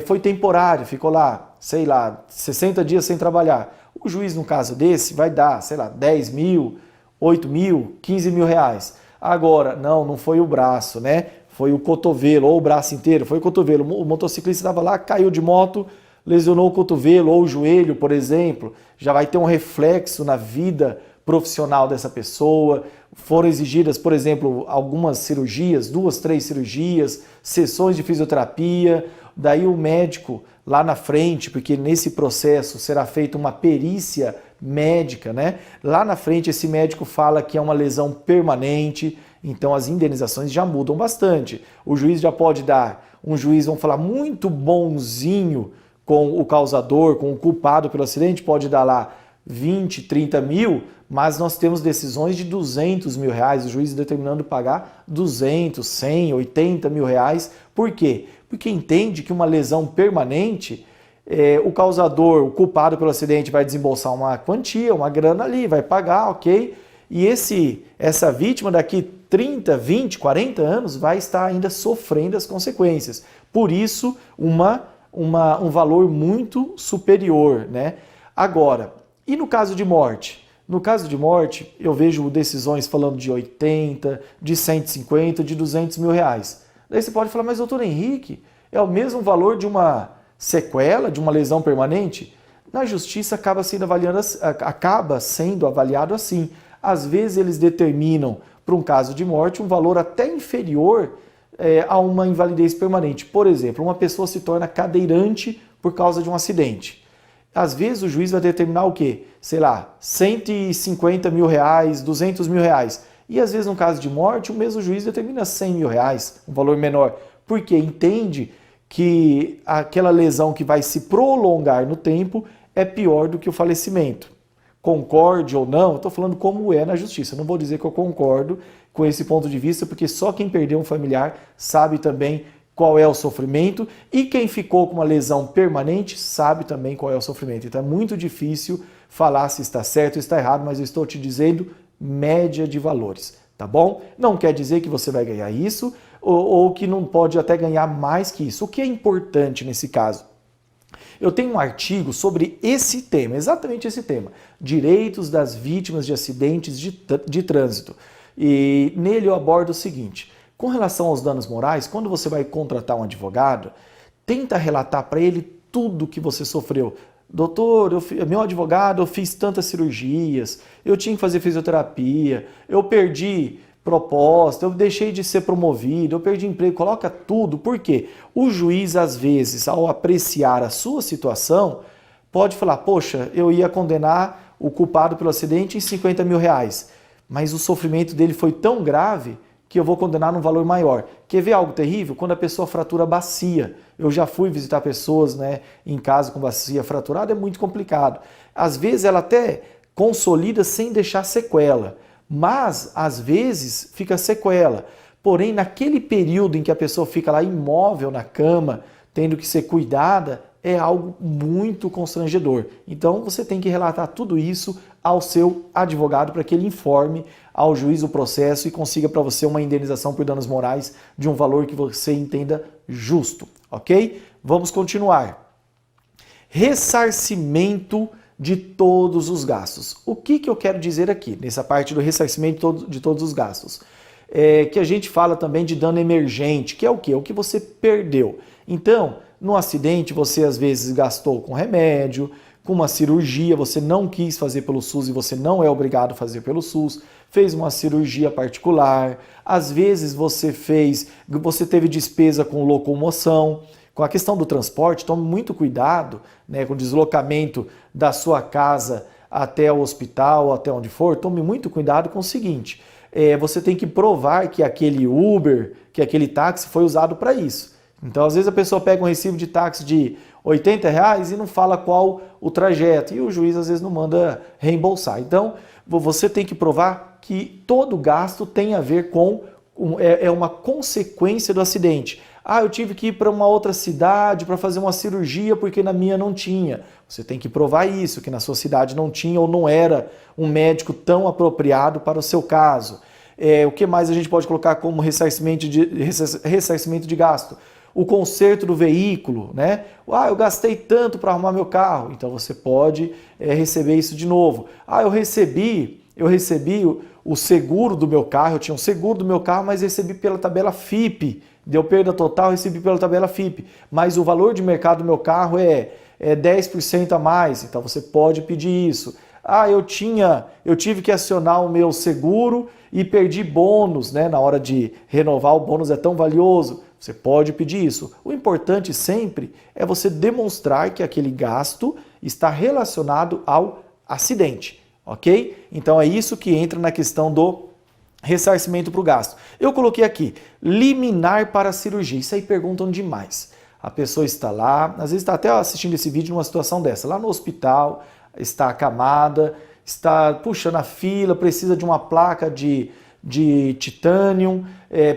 Foi temporário, ficou lá, 60 dias sem trabalhar. O juiz, no caso desse, vai dar, 10 mil, 8 mil, 15 mil reais. Agora, não foi o braço, né? Foi o cotovelo, ou o braço inteiro, foi o cotovelo. O motociclista estava lá, caiu de moto, lesionou o cotovelo ou o joelho, por exemplo. Já vai ter um reflexo na vida profissional dessa pessoa. Foram exigidas, por exemplo, algumas cirurgias, 2, 3 cirurgias, sessões de fisioterapia. Daí o médico lá na frente, porque nesse processo será feita uma perícia médica, né? Lá na frente esse médico fala que é uma lesão permanente, então as indenizações já mudam bastante. O juiz já pode dar, vamos falar, muito bonzinho com o causador, com o culpado pelo acidente, pode dar lá 20, 30 mil, mas nós temos decisões de 200 mil reais, o juiz determinando pagar 200, 100, 80 mil reais. Por quê? Porque entende que uma lesão permanente, o causador, o culpado pelo acidente vai desembolsar uma quantia, uma grana ali, vai pagar, ok? E essa vítima daqui 30, 20, 40 anos vai estar ainda sofrendo as consequências. Por isso, um valor muito superior, né? Agora, e no caso de morte? No caso de morte, eu vejo decisões falando de 80, de 150, de 200 mil reais. Daí você pode falar, mas doutor Henrique, é o mesmo valor de uma sequela, de uma lesão permanente? Na justiça acaba sendo avaliado assim. Às vezes eles determinam para um caso de morte, um valor até inferior a uma invalidez permanente. Por exemplo, uma pessoa se torna cadeirante por causa de um acidente. Às vezes o juiz vai determinar o quê? Sei lá, 150 mil reais, 200 mil reais. E às vezes no caso de morte, o mesmo juiz determina 100 mil reais, um valor menor. Porque entende que aquela lesão que vai se prolongar no tempo é pior do que o falecimento. Concorde ou não, eu estou falando como é na justiça. Eu não vou dizer que eu concordo com esse ponto de vista, porque só quem perdeu um familiar sabe também qual é o sofrimento, e quem ficou com uma lesão permanente sabe também qual é o sofrimento. Então é muito difícil falar se está certo ou está errado, mas eu estou te dizendo média de valores, tá bom? Não quer dizer que você vai ganhar isso, ou que não pode até ganhar mais que isso. O que é importante nesse caso? Eu tenho um artigo sobre esse tema, exatamente esse tema, direitos das vítimas de acidentes de trânsito. E nele eu abordo o seguinte: com relação aos danos morais, quando você vai contratar um advogado, tenta relatar para ele tudo que você sofreu. Doutor, meu advogado, eu fiz tantas cirurgias, eu tinha que fazer fisioterapia, eu perdi proposta, eu deixei de ser promovido, eu perdi emprego. Coloca tudo, porque o juiz, às vezes, ao apreciar a sua situação, pode falar: poxa, eu ia condenar o culpado pelo acidente em 50 mil reais, mas o sofrimento dele foi tão grave que eu vou condenar num valor maior. Quer ver algo terrível? Quando a pessoa fratura a bacia. Eu já fui visitar pessoas, né, em casa com bacia fraturada, é muito complicado. Às vezes ela até consolida sem deixar sequela, mas às vezes fica sequela. Porém, naquele período em que a pessoa fica lá imóvel na cama, tendo que ser cuidada, é algo muito constrangedor. Então você tem que relatar tudo isso ao seu advogado para que ele informe ao juiz o processo e consiga para você uma indenização por danos morais de um valor que você entenda justo, ok? Vamos continuar. Ressarcimento de todos os gastos. O que eu quero dizer aqui, nessa parte do ressarcimento de todos os gastos? Que a gente fala também de dano emergente, que é o quê? O que você perdeu. Então, no acidente, você às vezes gastou com remédio, com uma cirurgia, você não quis fazer pelo SUS e você não é obrigado a fazer pelo SUS, fez uma cirurgia particular, às vezes você teve despesa com locomoção. Com a questão do transporte, tome muito cuidado, né, com o deslocamento da sua casa até o hospital, até onde for, tome muito cuidado com o seguinte: você tem que provar que aquele Uber, que aquele táxi foi usado para isso. Então, às vezes a pessoa pega um recibo de táxi de R$80 e não fala qual o trajeto, e o juiz às vezes não manda reembolsar. Então, você tem que provar que todo gasto tem a ver com, uma consequência do acidente. Ah, eu tive que ir para uma outra cidade para fazer uma cirurgia porque na minha não tinha. Você tem que provar isso, que na sua cidade não tinha ou não era um médico tão apropriado para o seu caso. O que mais a gente pode colocar como ressarcimento de gasto? O conserto do veículo, né? Ah, eu gastei tanto para arrumar meu carro, então você pode receber isso de novo. Ah, eu recebi o seguro do meu carro, eu tinha um seguro do meu carro, mas recebi pela tabela FIPE, deu perda total, recebi pela tabela FIPE, mas o valor de mercado do meu carro é 10% a mais, então você pode pedir isso. Ah, eu tive que acionar o meu seguro e perdi bônus, né? Na hora de renovar, o bônus é tão valioso. Você pode pedir isso. O importante sempre é você demonstrar que aquele gasto está relacionado ao acidente, ok? Então é isso que entra na questão do ressarcimento para o gasto. Eu coloquei aqui, liminar para a cirurgia. Isso aí perguntam demais. A pessoa está lá, às vezes está até assistindo esse vídeo numa situação dessa, lá no hospital, está acamada, está puxando a fila, precisa de uma placa de titânio,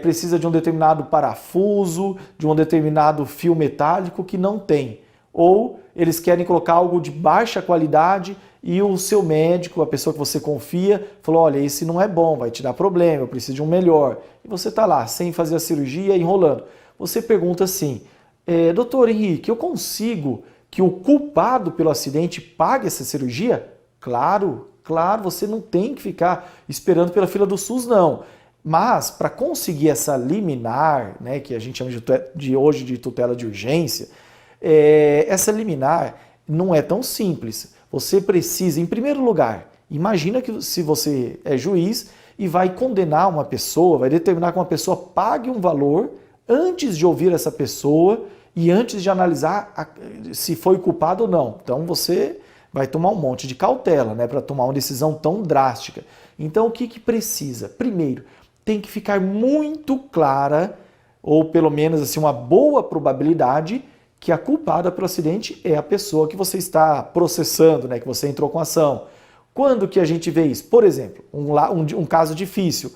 precisa de um determinado parafuso, de um determinado fio metálico que não tem. Ou eles querem colocar algo de baixa qualidade e o seu médico, a pessoa que você confia, falou: olha, esse não é bom, vai te dar problema, eu preciso de um melhor. E você está lá, sem fazer a cirurgia, enrolando. Você pergunta assim: doutor Henrique, eu consigo que o culpado pelo acidente pague essa cirurgia? Claro, você não tem que ficar esperando pela fila do SUS, não. Mas, para conseguir essa liminar, né, que a gente chama hoje de tutela de urgência, essa liminar não é tão simples. Você precisa, em primeiro lugar, imagina que se você é juiz e vai condenar uma pessoa, vai determinar que uma pessoa pague um valor antes de ouvir essa pessoa e antes de analisar se foi culpado ou não. Então você vai tomar um monte de cautela, né, para tomar uma decisão tão drástica. Então o que precisa? Primeiro, tem que ficar muito clara, ou pelo menos assim, uma boa probabilidade que a culpada pelo acidente é a pessoa que você está processando, né, que você entrou com ação. Quando que a gente vê isso? Por exemplo, um caso difícil,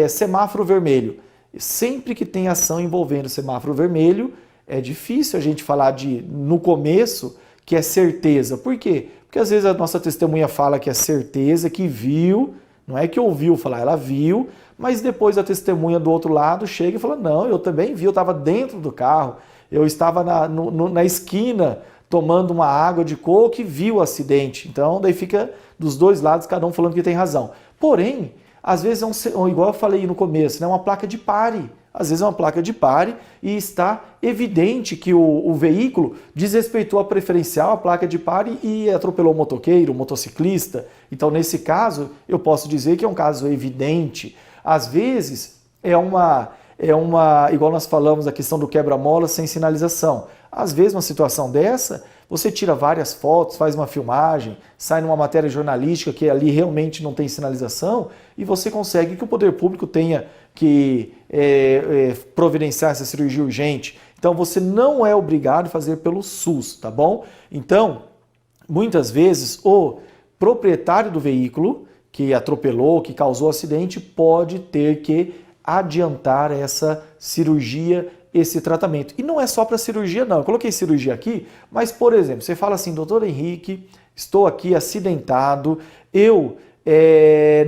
semáforo vermelho. Sempre que tem ação envolvendo semáforo vermelho, é difícil a gente falar no começo, que é certeza. Por quê? Porque às vezes a nossa testemunha fala que é certeza, que viu, não é que ouviu falar, ela viu, mas depois a testemunha do outro lado chega e fala, não, eu também vi, eu estava dentro do carro, eu estava na esquina tomando uma água de coco e vi o acidente. Então daí fica dos dois lados, cada um falando que tem razão. Porém, às vezes igual eu falei no começo, né, uma placa de pare. Às vezes é uma placa de pare e está evidente que o veículo desrespeitou a preferencial, a placa de pare, e atropelou o motoqueiro, o motociclista. Então, nesse caso, eu posso dizer que é um caso evidente. Às vezes, igual nós falamos da questão do quebra-mola sem sinalização. Às vezes, uma situação dessa, você tira várias fotos, faz uma filmagem, sai numa matéria jornalística que ali realmente não tem sinalização e você consegue que o poder público tenha que providenciar essa cirurgia urgente. Então, você não é obrigado a fazer pelo SUS, tá bom? Então, muitas vezes, o proprietário do veículo que atropelou, que causou o acidente, pode ter que adiantar essa cirurgia, esse tratamento. E não é só para cirurgia, não. Eu coloquei cirurgia aqui, mas, por exemplo, você fala assim, doutor Henrique, estou aqui acidentado, eu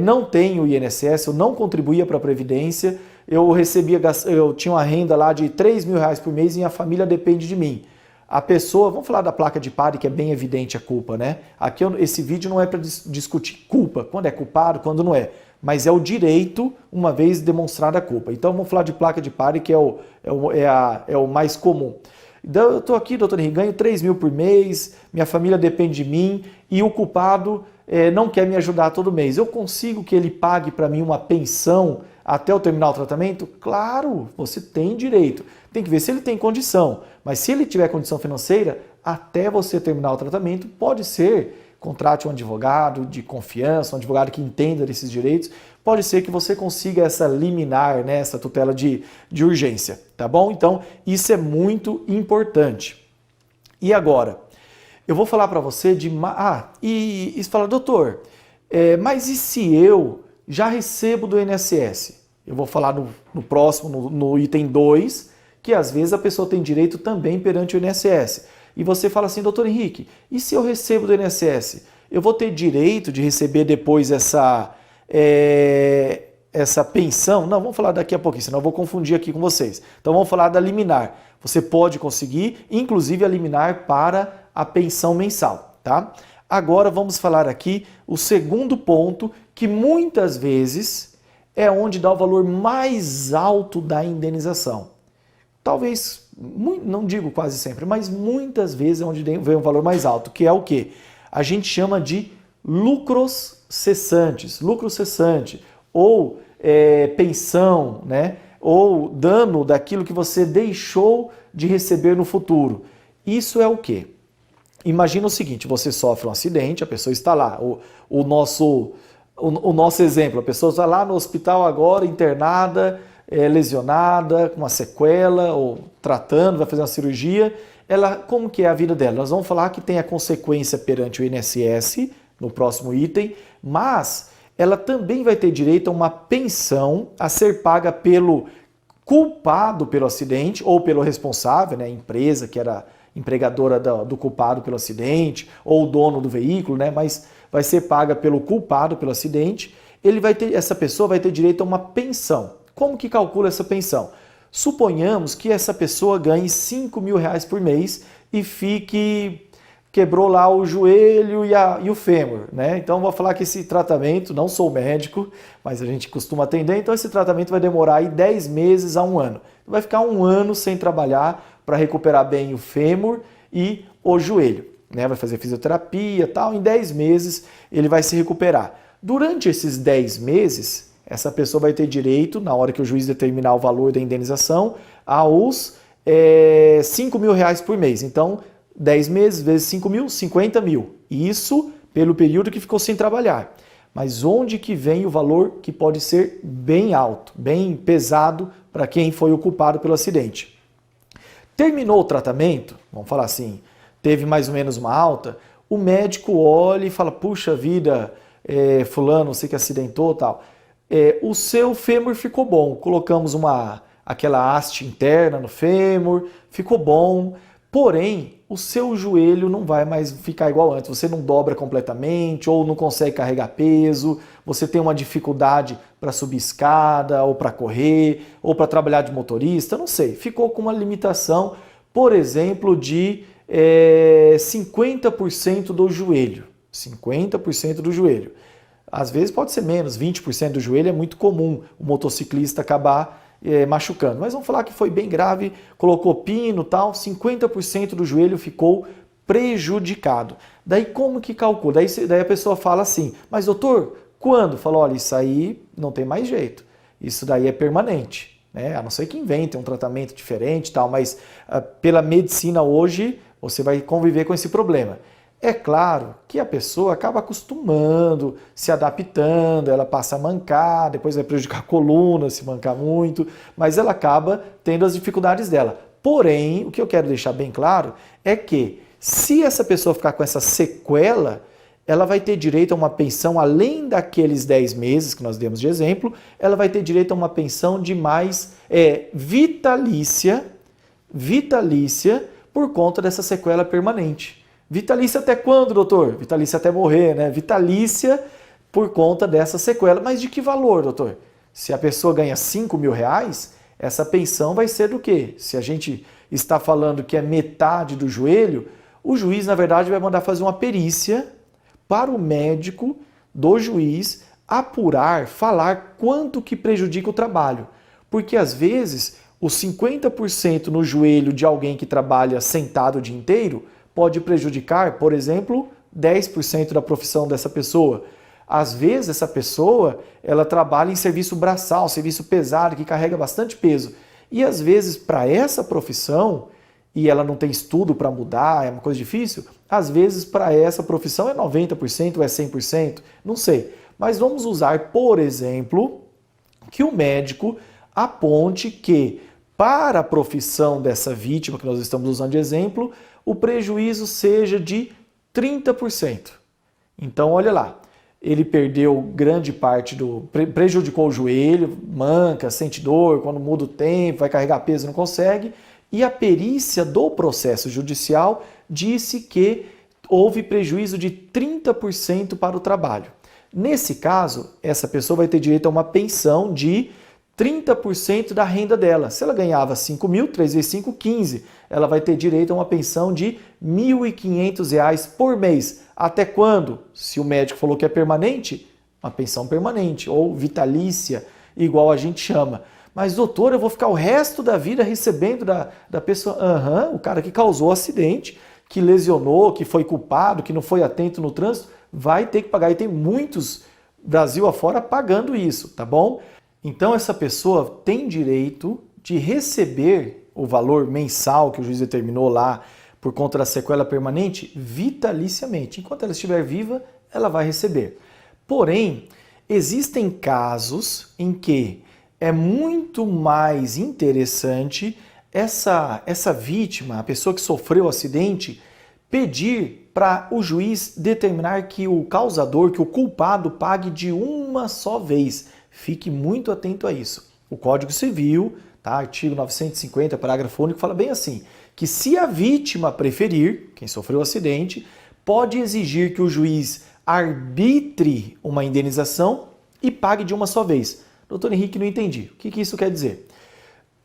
não tenho INSS, eu não contribuía para a Previdência, eu tinha uma renda lá de R$3.000 por mês e a família depende de mim. A pessoa, vamos falar da placa de pare, que é bem evidente a culpa, né? Aqui esse vídeo não é para discutir culpa, quando é culpado, quando não é. Mas é o direito, uma vez demonstrada a culpa. Então vamos falar de placa de pare, que é o mais comum. Então, eu estou aqui, doutor Henrique, ganho R$3.000 por mês, minha família depende de mim e o culpado não quer me ajudar todo mês. Eu consigo que ele pague para mim uma pensão até eu terminar o tratamento? Claro, você tem direito. Tem que ver se ele tem condição. Mas se ele tiver condição financeira, até você terminar o tratamento, pode ser, contrate um advogado de confiança, um advogado que entenda desses direitos, pode ser que você consiga essa liminar, né, essa tutela de urgência, tá bom? Então, isso é muito importante. E agora, eu vou falar para você e você fala, doutor, mas e se eu já recebo do INSS? Eu vou falar no próximo, no item 2, que às vezes a pessoa tem direito também perante o INSS. E você fala assim, doutor Henrique, e se eu recebo do INSS? Eu vou ter direito de receber depois essa pensão? Não, vamos falar daqui a pouquinho, senão eu vou confundir aqui com vocês. Então vamos falar da liminar. Você pode conseguir, inclusive, a liminar para a pensão mensal, tá? Agora vamos falar aqui o segundo ponto, que muitas vezes é onde dá o valor mais alto da indenização. Talvez, não digo quase sempre, mas muitas vezes é onde vem um valor mais alto, que é o quê? A gente chama de lucros cessantes, lucro cessante, ou pensão, né? Ou dano daquilo que você deixou de receber no futuro. Isso é o quê? Imagina o seguinte, você sofre um acidente, a pessoa está lá, o nosso exemplo, a pessoa está lá no hospital agora, internada, lesionada, com uma sequela, ou tratando, vai fazer uma cirurgia, como que é a vida dela? Nós vamos falar que tem a consequência perante o INSS, no próximo item, mas ela também vai ter direito a uma pensão a ser paga pelo culpado pelo acidente, ou pelo responsável, né, a empresa que era empregadora do culpado pelo acidente, ou o dono do veículo, né, mas vai ser paga pelo culpado pelo acidente, essa pessoa vai ter direito a uma pensão. Como que calcula essa pensão? Suponhamos que essa pessoa ganhe R$5.000 por mês e quebrou lá o joelho e o fêmur, né? Então vou falar que esse tratamento, não sou médico, mas a gente costuma atender, então esse tratamento vai demorar aí 10 meses a 1 ano. Vai ficar 1 ano sem trabalhar para recuperar bem o fêmur e o joelho, né? Vai fazer fisioterapia e tal, em 10 meses ele vai se recuperar. Durante esses 10 meses, essa pessoa vai ter direito, na hora que o juiz determinar o valor da indenização, aos R$5.000 por mês. Então, 10 meses vezes 5 mil, 50 mil. Isso pelo período que ficou sem trabalhar. Mas onde que vem o valor que pode ser bem alto, bem pesado para quem foi o culpado pelo acidente? Terminou o tratamento, vamos falar assim, teve mais ou menos uma alta, o médico olha e fala, puxa vida, fulano, você que acidentou e tal, o seu fêmur ficou bom, colocamos aquela haste interna no fêmur, ficou bom, porém, o seu joelho não vai mais ficar igual antes, você não dobra completamente ou não consegue carregar peso, você tem uma dificuldade para subir escada ou para correr ou para trabalhar de motorista, não sei, ficou com uma limitação, por exemplo, de 50% do joelho, 50% do joelho. Às vezes pode ser menos, 20% do joelho é muito comum o motociclista acabar machucando. Mas vamos falar que foi bem grave, colocou pino e tal, 50% do joelho ficou prejudicado. Daí como que calcula? Daí a pessoa fala assim, mas doutor, quando? Fala, olha, isso aí não tem mais jeito, isso daí é permanente, né? A não ser que inventem um tratamento diferente e tal, mas pela medicina hoje você vai conviver com esse problema. É claro que a pessoa acaba acostumando, se adaptando, ela passa a mancar, depois vai prejudicar a coluna se mancar muito, mas ela acaba tendo as dificuldades dela. Porém, o que eu quero deixar bem claro é que se essa pessoa ficar com essa sequela, ela vai ter direito a uma pensão, além daqueles 10 meses que nós demos de exemplo, ela vai ter direito a uma pensão de mais vitalícia por conta dessa sequela permanente. Vitalícia até quando, doutor? Vitalícia até morrer, né? Vitalícia por conta dessa sequela. Mas de que valor, doutor? Se a pessoa ganha R$5.000, essa pensão vai ser do quê? Se a gente está falando que é metade do joelho, o juiz, na verdade, vai mandar fazer uma perícia para o médico do juiz apurar, falar quanto que prejudica o trabalho. Porque, às vezes, os 50% no joelho de alguém que trabalha sentado o dia inteiro pode prejudicar, por exemplo, 10% da profissão dessa pessoa. Às vezes, essa pessoa ela trabalha em serviço braçal, serviço pesado, que carrega bastante peso. E, às vezes, para essa profissão, e ela não tem estudo para mudar, é uma coisa difícil, às vezes, para essa profissão é 90% ou é 100%, não sei. Mas vamos usar, por exemplo, que o médico aponte que, para a profissão dessa vítima, que nós estamos usando de exemplo, o prejuízo seja de 30%. Então, olha lá, ele perdeu grande parte prejudicou o joelho, manca, sente dor, quando muda o tempo, vai carregar peso, não consegue, e a perícia do processo judicial disse que houve prejuízo de 30% para o trabalho. Nesse caso, essa pessoa vai ter direito a uma pensão de 30% da renda dela. Se ela ganhava 5 mil, 3 vezes 5, 15. Ela vai ter direito a uma pensão de R$ 1.500 por mês. Até quando? Se o médico falou que é permanente, uma pensão permanente ou vitalícia, igual a gente chama. Mas, doutor, eu vou ficar o resto da vida recebendo da pessoa... o cara que causou o acidente, que lesionou, que foi culpado, que não foi atento no trânsito, vai ter que pagar. E tem muitos, Brasil afora, pagando isso, tá bom? Então, essa pessoa tem direito de receber o valor mensal que o juiz determinou lá por conta da sequela permanente vitaliciamente. Enquanto ela estiver viva, ela vai receber. Porém, existem casos em que é muito mais interessante essa vítima, a pessoa que sofreu o acidente, pedir para o juiz determinar que o causador, que o culpado pague de uma só vez. Fique muito atento a isso. O Código Civil, tá? Artigo 950, parágrafo único, fala bem assim, que se a vítima preferir, quem sofreu o acidente, pode exigir que o juiz arbitre uma indenização e pague de uma só vez. Doutor Henrique, não entendi. O que isso quer dizer?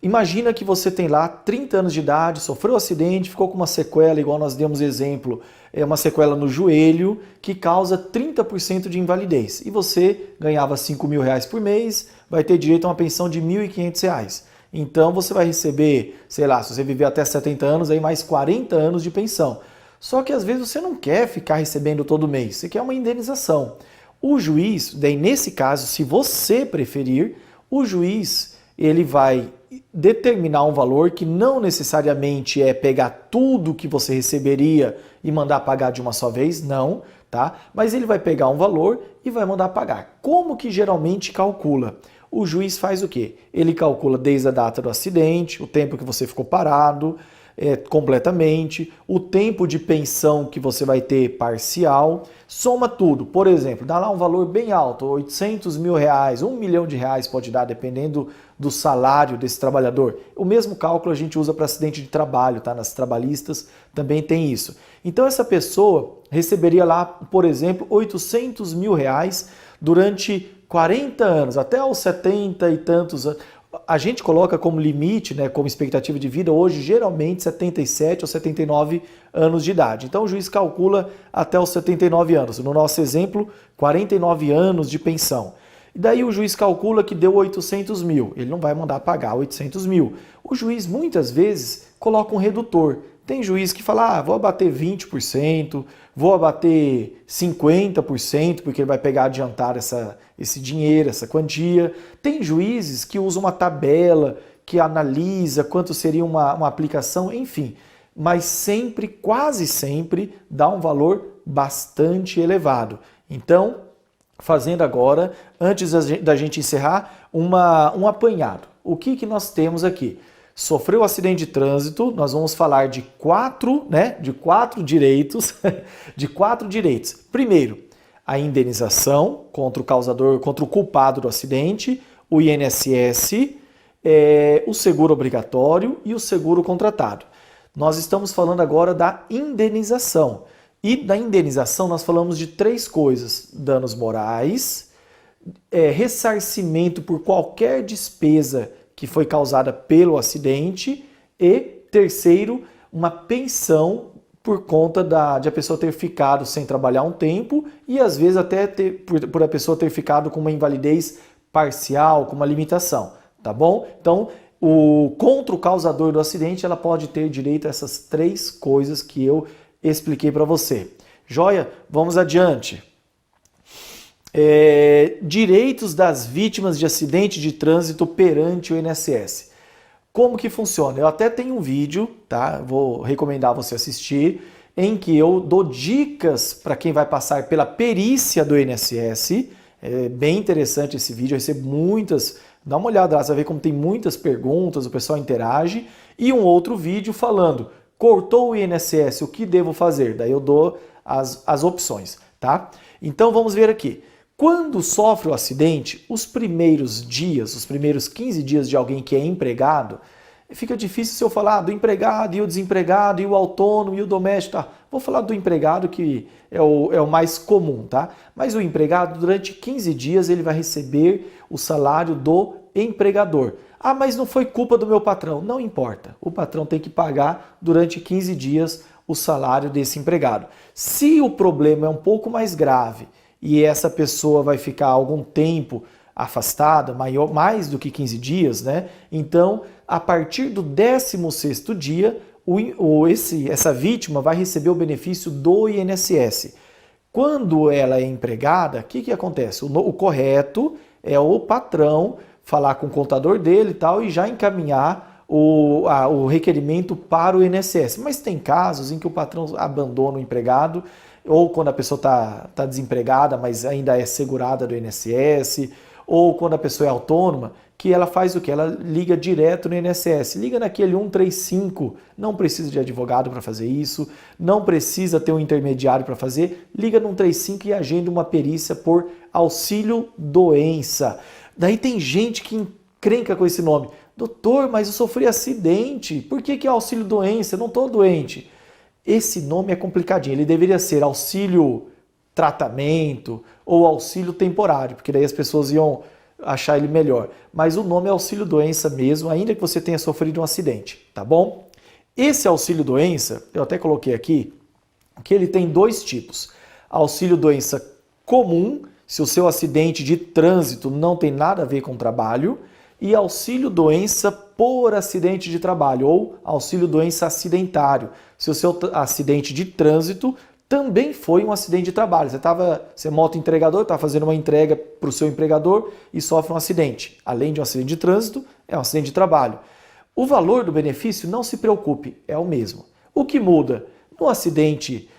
Imagina que você tem lá 30 anos de idade, sofreu um acidente, ficou com uma sequela, igual nós demos exemplo, é uma sequela no joelho que causa 30% de invalidez. E você ganhava R$5.000 por mês, vai ter direito a uma pensão de R$1.500. Então você vai receber, sei lá, se você viver até 70 anos, aí mais 40 anos de pensão. Só que às vezes você não quer ficar recebendo todo mês, você quer uma indenização. O juiz, daí nesse caso, se você preferir, o juiz ele vai determinar um valor que não necessariamente é pegar tudo que você receberia e mandar pagar de uma só vez, não, tá? Mas ele vai pegar um valor e vai mandar pagar. Como que geralmente calcula? O juiz faz o quê? Ele calcula desde a data do acidente, o tempo que você ficou parado, completamente, o tempo de pensão que você vai ter parcial, soma tudo. Por exemplo, dá lá um valor bem alto, 800 mil reais, 1 milhão de reais pode dar, dependendo do salário desse trabalhador. O mesmo cálculo a gente usa para acidente de trabalho, tá? Nas trabalhistas também tem isso. Então essa pessoa receberia lá, por exemplo, 800 mil reais durante 40 anos, até os 70 e tantos anos. A gente coloca como limite, né, como expectativa de vida, hoje, geralmente 77 ou 79 anos de idade. Então o juiz calcula até os 79 anos. No nosso exemplo, 49 anos de pensão. E daí o juiz calcula que deu 800 mil. Ele não vai mandar pagar 800 mil. O juiz, muitas vezes, coloca um redutor. Tem juiz que fala, vou abater 20%, vou abater 50%, porque ele vai pegar adiantado esse dinheiro, essa quantia. Tem juízes que usam uma tabela, que analisa quanto seria uma aplicação, enfim. Mas sempre, quase sempre, dá um valor bastante elevado. Então, fazendo agora, antes da gente encerrar, um apanhado. O que nós temos aqui? Sofreu um acidente de trânsito, nós vamos falar de quatro direitos, de 4 direitos. Primeiro, a indenização contra o causador, contra o culpado do acidente, o INSS, o seguro obrigatório e o seguro contratado. Nós estamos falando agora da indenização. E da indenização nós falamos de 3 coisas: danos morais, ressarcimento por qualquer despesa que foi causada pelo acidente e, terceiro, uma pensão por conta de a pessoa ter ficado sem trabalhar um tempo e às vezes até por a pessoa ter ficado com uma invalidez parcial, com uma limitação, tá bom? Então, contra o causador do acidente, ela pode ter direito a essas 3 coisas que eu expliquei para você. Joia? Vamos adiante. Direitos das vítimas de acidente de trânsito perante o INSS. Como que funciona? Eu até tenho um vídeo, tá? Vou recomendar você assistir, em que eu dou dicas para quem vai passar pela perícia do INSS. É bem interessante esse vídeo, eu recebo muitas, dá uma olhada lá, você vai ver como tem muitas perguntas, o pessoal interage. E um outro vídeo falando, cortou o INSS, o que devo fazer? Daí eu dou as opções, tá? Então vamos ver aqui. Quando sofre o acidente, os primeiros dias, os primeiros 15 dias de alguém que é empregado, fica difícil se eu falar do empregado e o desempregado e o autônomo e o doméstico. Tá? Vou falar do empregado que é o mais comum, tá? Mas o empregado, durante 15 dias, ele vai receber o salário do empregador. Ah, mas não foi culpa do meu patrão. Não importa. O patrão tem que pagar durante 15 dias o salário desse empregado. Se o problema é um pouco mais grave e essa pessoa vai ficar algum tempo afastada, mais do que 15 dias, né? Então, a partir do 16º dia, essa vítima vai receber o benefício do INSS. Quando ela é empregada, o que acontece? O correto é o patrão falar com o contador dele e tal, e já encaminhar o requerimento para o INSS. Mas tem casos em que o patrão abandona o empregado, ou quando a pessoa está desempregada, mas ainda é segurada do INSS, ou quando a pessoa é autônoma, que ela faz o quê? Ela liga direto no INSS, liga naquele 135, não precisa de advogado para fazer isso, não precisa ter um intermediário para fazer, liga no 135 e agenda uma perícia por auxílio doença. Daí tem gente que encrenca com esse nome. Doutor, mas eu sofri acidente, por que é auxílio doença? Eu não estou doente. Esse nome é complicadinho, ele deveria ser auxílio tratamento ou auxílio temporário, porque daí as pessoas iam achar ele melhor. Mas o nome é auxílio doença mesmo, ainda que você tenha sofrido um acidente, tá bom? Esse auxílio doença, eu até coloquei aqui, que ele tem 2 tipos. Auxílio doença comum, se o seu acidente de trânsito não tem nada a ver com trabalho, e auxílio doença por acidente de trabalho, ou auxílio doença acidentário, se o seu acidente de trânsito também foi um acidente de trabalho. Você é motoentregador, está fazendo uma entrega para o seu empregador e sofre um acidente. Além de um acidente de trânsito, é um acidente de trabalho. O valor do benefício, não se preocupe, é o mesmo. O que muda? No acidente,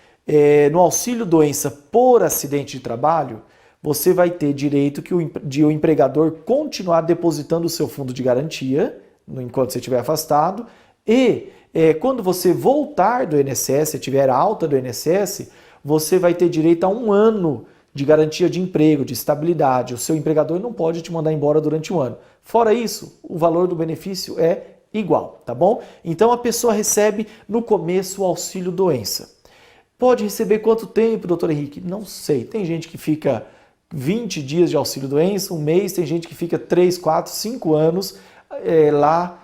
no auxílio doença por acidente de trabalho, você vai ter direito de o empregador continuar depositando o seu fundo de garantia, enquanto você estiver afastado, e quando você voltar do INSS, se tiver alta do INSS, você vai ter direito a 1 ano de garantia de emprego, de estabilidade. O seu empregador não pode te mandar embora durante 1 ano. Fora isso, o valor do benefício é igual, tá bom? Então a pessoa recebe no começo o auxílio doença. Pode receber quanto tempo, doutor Henrique? Não sei. Tem gente que fica 20 dias de auxílio doença, 1 mês, tem gente que fica 3, 4, 5 anos lá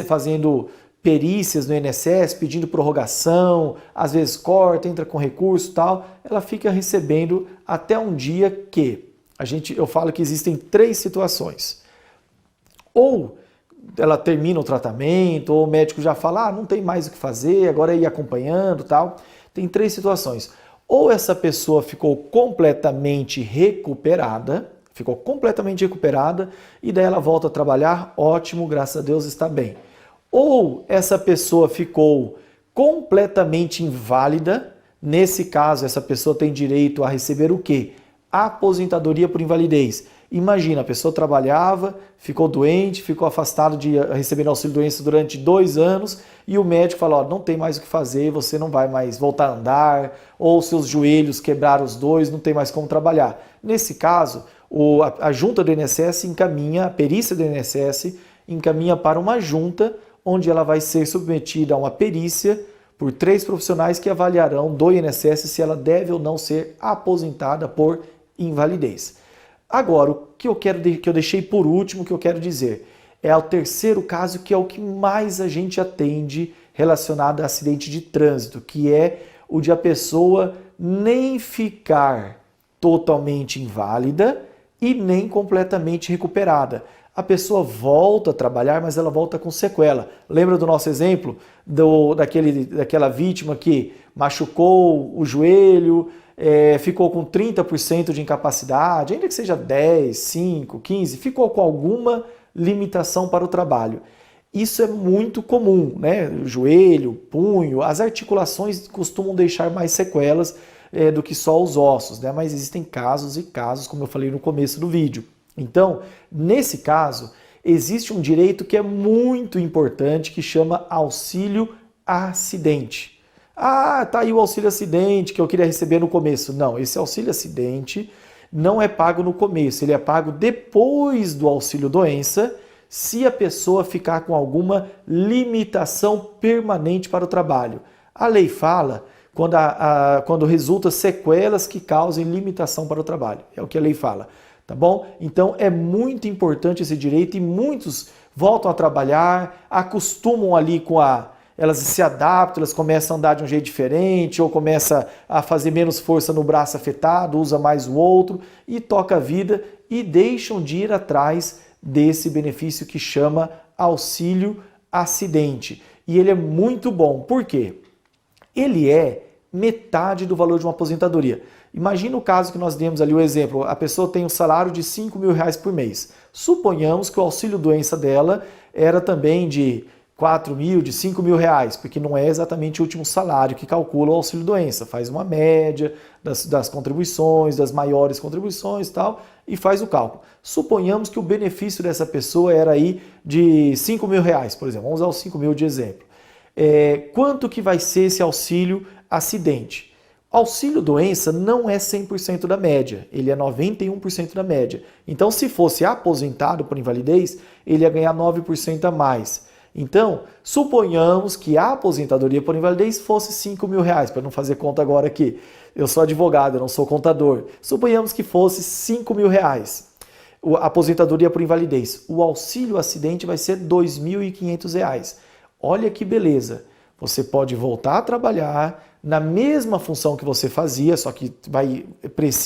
fazendo perícias no INSS, pedindo prorrogação, às vezes corta, entra com recurso e tal, ela fica recebendo até um dia que eu falo que existem 3 situações. Ou ela termina o tratamento, ou o médico já fala, não tem mais o que fazer, agora é ir acompanhando e tal. Tem 3 situações. Ou essa pessoa ficou completamente recuperada e daí ela volta a trabalhar, ótimo, graças a Deus está bem. Ou essa pessoa ficou completamente inválida, nesse caso essa pessoa tem direito a receber o quê? Aposentadoria por invalidez. Imagina, a pessoa trabalhava, ficou doente, ficou afastado de receber auxílio-doença durante 2 anos e o médico falou, não tem mais o que fazer, você não vai mais voltar a andar, ou seus joelhos quebraram os 2, não tem mais como trabalhar. Nesse caso, a junta do INSS encaminha, a perícia do INSS encaminha para uma junta onde ela vai ser submetida a uma perícia por 3 profissionais que avaliarão do INSS se ela deve ou não ser aposentada por invalidez. Agora, o que eu deixei por último, que eu quero dizer, é o terceiro caso, que é o que mais a gente atende relacionado a acidente de trânsito, que é o de a pessoa nem ficar totalmente inválida e nem completamente recuperada. A pessoa volta a trabalhar, mas ela volta com sequela. Lembra do nosso exemplo daquela vítima que machucou o joelho, ficou com 30% de incapacidade, ainda que seja 10, 5, 15, ficou com alguma limitação para o trabalho. Isso é muito comum, né? O joelho, punho, as articulações costumam deixar mais sequelas do que só os ossos, né? Mas existem casos e casos, como eu falei no começo do vídeo. Então, nesse caso, existe um direito que é muito importante, que chama auxílio acidente. Tá aí o auxílio acidente que eu queria receber no começo. Não, esse auxílio acidente não é pago no começo, ele é pago depois do auxílio doença, se a pessoa ficar com alguma limitação permanente para o trabalho. A lei fala quando resulta sequelas que causem limitação para o trabalho. É o que a lei fala. Tá bom? Então é muito importante esse direito e muitos voltam a trabalhar, acostumam ali elas se adaptam, elas começam a andar de um jeito diferente ou começa a fazer menos força no braço afetado, usa mais o outro e toca a vida e deixam de ir atrás desse benefício que chama auxílio acidente. E ele é muito bom. Por quê? Ele é metade do valor de uma aposentadoria. Imagina o caso que nós demos ali o exemplo, a pessoa tem um salário de R$5.000 por mês. Suponhamos que o auxílio doença dela era também de R$4.000, de R$5.000, porque não é exatamente o último salário que calcula o auxílio doença, faz uma média das contribuições, das maiores contribuições e tal, e faz o cálculo. Suponhamos que o benefício dessa pessoa era aí de R$5.000, por exemplo, vamos usar os 5.000 de exemplo. Quanto que vai ser esse auxílio acidente? Auxílio doença não é 100% da média, ele é 91% da média. Então, se fosse aposentado por invalidez, ele ia ganhar 9% a mais. Então, suponhamos que a aposentadoria por invalidez fosse R$5.000, para não fazer conta agora aqui. Eu sou advogado, eu não sou contador. Suponhamos que fosse R$5.000. A aposentadoria por invalidez. O auxílio acidente vai ser R$2.500. Olha que beleza. Você pode voltar a trabalhar na mesma função que você fazia, só que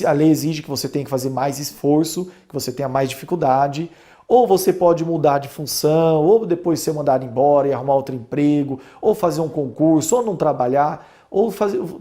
a lei exige que você tenha que fazer mais esforço, que você tenha mais dificuldade, ou você pode mudar de função, ou depois ser mandado embora e arrumar outro emprego, ou fazer um concurso, ou não trabalhar. ou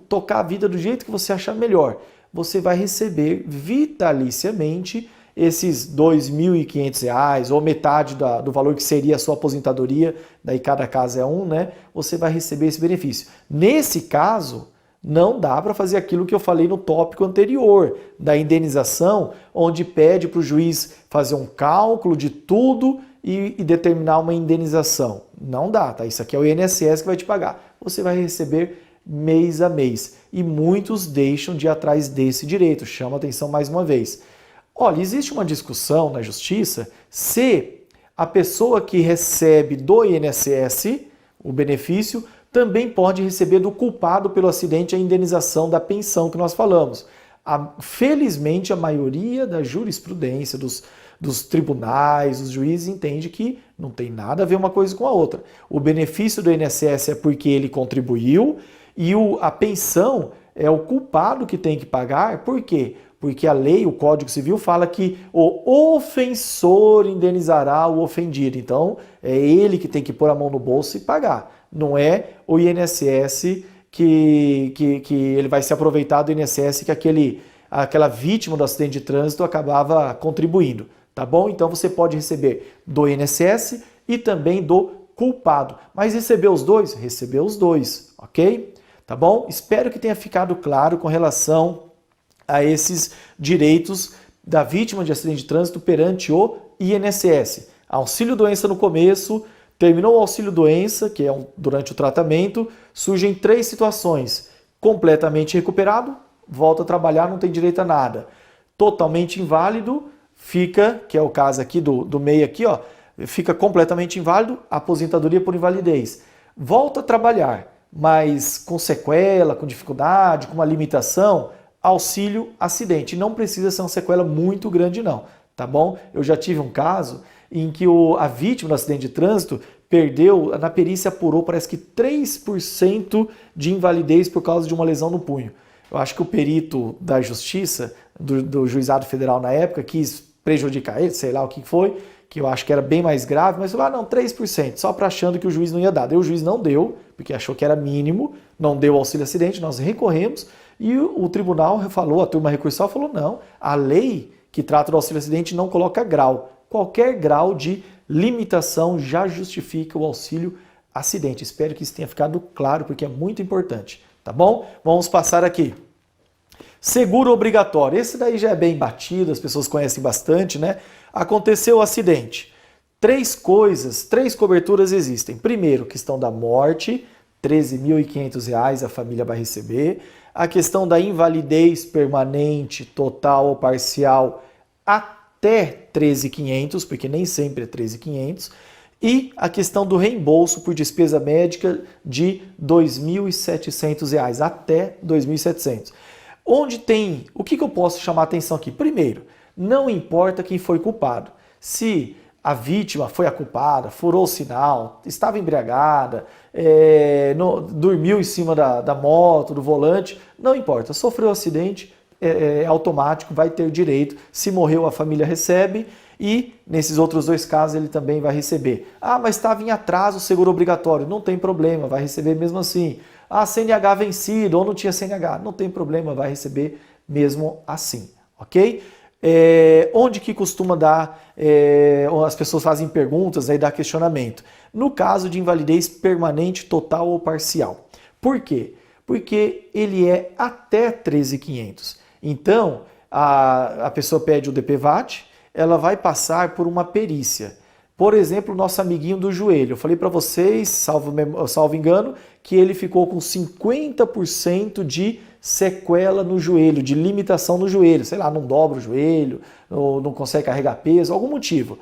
tocar a vida do jeito que você achar melhor. Você vai receber vitaliciamente esses R$ 2.500 ou metade do valor que seria a sua aposentadoria, daí cada caso é um, né? Você vai receber esse benefício. Nesse caso, não dá para fazer aquilo que eu falei no tópico anterior, da indenização, onde pede para o juiz fazer um cálculo de tudo e determinar uma indenização. Não dá, tá? Isso aqui é o INSS que vai te pagar. Você vai receber mês a mês. E muitos deixam de ir atrás desse direito. Chama atenção mais uma vez. Olha, existe uma discussão na justiça se a pessoa que recebe do INSS o benefício também pode receber do culpado pelo acidente a indenização da pensão que nós falamos. Felizmente, a maioria da jurisprudência, dos tribunais, os juízes entende que não tem nada a ver uma coisa com a outra. O benefício do INSS é porque ele contribuiu e a pensão é o culpado que tem que pagar. Por quê? Porque a lei, o Código Civil, fala que o ofensor indenizará o ofendido. Então, é ele que tem que pôr a mão no bolso e pagar. Não é o INSS que ele vai se aproveitar do INSS que aquela vítima do acidente de trânsito acabava contribuindo. Tá bom? Então, você pode receber do INSS e também do culpado. Mas receber os dois? Receber os dois, ok? Tá bom? Espero que tenha ficado claro com relação a esses direitos da vítima de acidente de trânsito perante o INSS. Auxílio-doença no começo, terminou o auxílio-doença, que é durante o tratamento, surgem 3 situações. Completamente recuperado, volta a trabalhar, não tem direito a nada. Totalmente inválido, fica, que é o caso aqui do meio aqui, ó, fica completamente inválido, aposentadoria por invalidez. Volta a trabalhar, mas com sequela, com dificuldade, com uma limitação, auxílio acidente. Não precisa ser uma sequela muito grande não, tá bom? Eu já tive um caso em que a vítima do acidente de trânsito perdeu, na perícia apurou, parece que 3% de invalidez por causa de uma lesão no punho. Eu acho que o perito da justiça, do juizado federal na época, quis prejudicar ele, sei lá o que foi, que eu acho que era bem mais grave, mas falou, não, 3%, só para achando que o juiz não ia dar. Daí o juiz não deu, porque achou que era mínimo, não deu auxílio acidente, nós recorremos, e o tribunal falou, a turma recursal falou, não, a lei que trata do auxílio acidente não coloca grau. Qualquer grau de limitação já justifica o auxílio acidente. Espero que isso tenha ficado claro, porque é muito importante, tá bom? Vamos passar aqui. Seguro obrigatório. Esse daí já é bem batido, as pessoas conhecem bastante, né? Aconteceu o acidente. 3 coberturas existem. Primeiro, questão da morte, R$ 13.500 a família vai receber. A questão da invalidez permanente, total ou parcial, até 13.500, porque nem sempre é 13.500, e a questão do reembolso por despesa médica de R$ 2.700, até R$ 2.700. Onde tem, o que eu posso chamar a atenção aqui? Primeiro, não importa quem foi culpado. Se a vítima foi a culpada, furou o sinal, estava embriagada, dormiu em cima da moto, do volante, não importa, sofreu um acidente, é automático, vai ter direito. Se morreu, a família recebe e nesses outros 2 casos ele também vai receber. Ah, mas estava em atraso o seguro obrigatório, não tem problema, vai receber mesmo assim. Ah, CNH vencido ou não tinha CNH, não tem problema, vai receber mesmo assim, ok? Onde que costuma dar, as pessoas fazem perguntas, aí dá questionamento. No caso de invalidez permanente, total ou parcial. Por quê? Porque ele é até 13.500. Então, a pessoa pede o DPVAT, ela vai passar por uma perícia. Por exemplo, o nosso amiguinho do joelho. Eu falei para vocês, salvo engano, que ele ficou com 50% de sequela no joelho, de limitação no joelho. Sei lá, não dobra o joelho, ou não consegue carregar peso, algum motivo.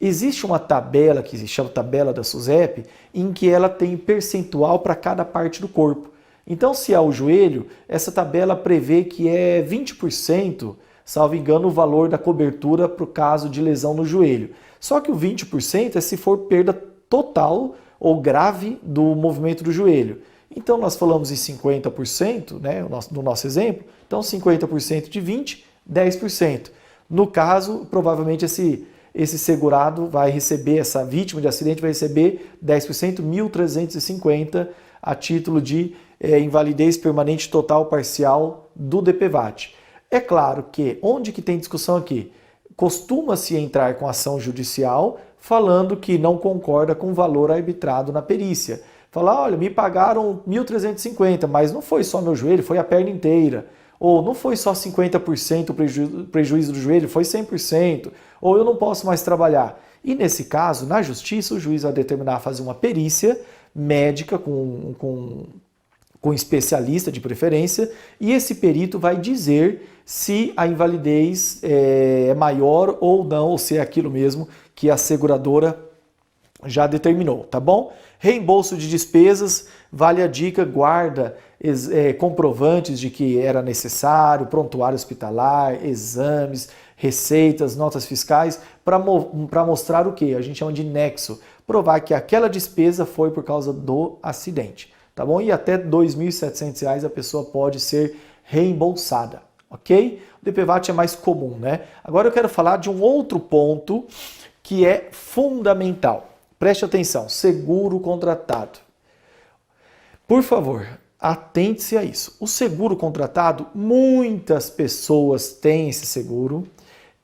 Existe uma tabela que se chama tabela da SUSEP, em que ela tem percentual para cada parte do corpo. Então, se é o joelho, essa tabela prevê que é 20%, salvo engano, o valor da cobertura para o caso de lesão no joelho. Só que o 20% é se for perda total ou grave do movimento do joelho. Então, nós falamos em 50%, né, no nosso exemplo. Então, 50% de 20%, 10%. No caso, provavelmente esse segurado vai receber, essa vítima de acidente vai receber 10%, 1.350 a título de invalidez permanente total parcial do DPVAT. É claro que, onde que tem discussão aqui? Costuma-se entrar com ação judicial falando que não concorda com o valor arbitrado na perícia. Falar, olha, me pagaram 1.350, mas não foi só meu joelho, foi a perna inteira. Ou não foi só 50% o prejuízo do joelho, foi 100%. Ou eu não posso mais trabalhar. E nesse caso, na justiça, o juiz vai determinar fazer uma perícia médica com especialista de preferência, e esse perito vai dizer se a invalidez é maior ou não, ou se é aquilo mesmo que a seguradora já determinou, tá bom? Reembolso de despesas, vale a dica, guarda comprovantes de que era necessário, prontuário hospitalar, exames, receitas, notas fiscais, para mostrar o que? A gente chama de nexo, provar que aquela despesa foi por causa do acidente, tá bom? E até R$ 2.700 a pessoa pode ser reembolsada, ok? O DPVAT é mais comum, né? Agora eu quero falar de um outro ponto que é fundamental. Preste atenção, seguro contratado. Por favor, atente-se a isso. O seguro contratado, muitas pessoas têm esse seguro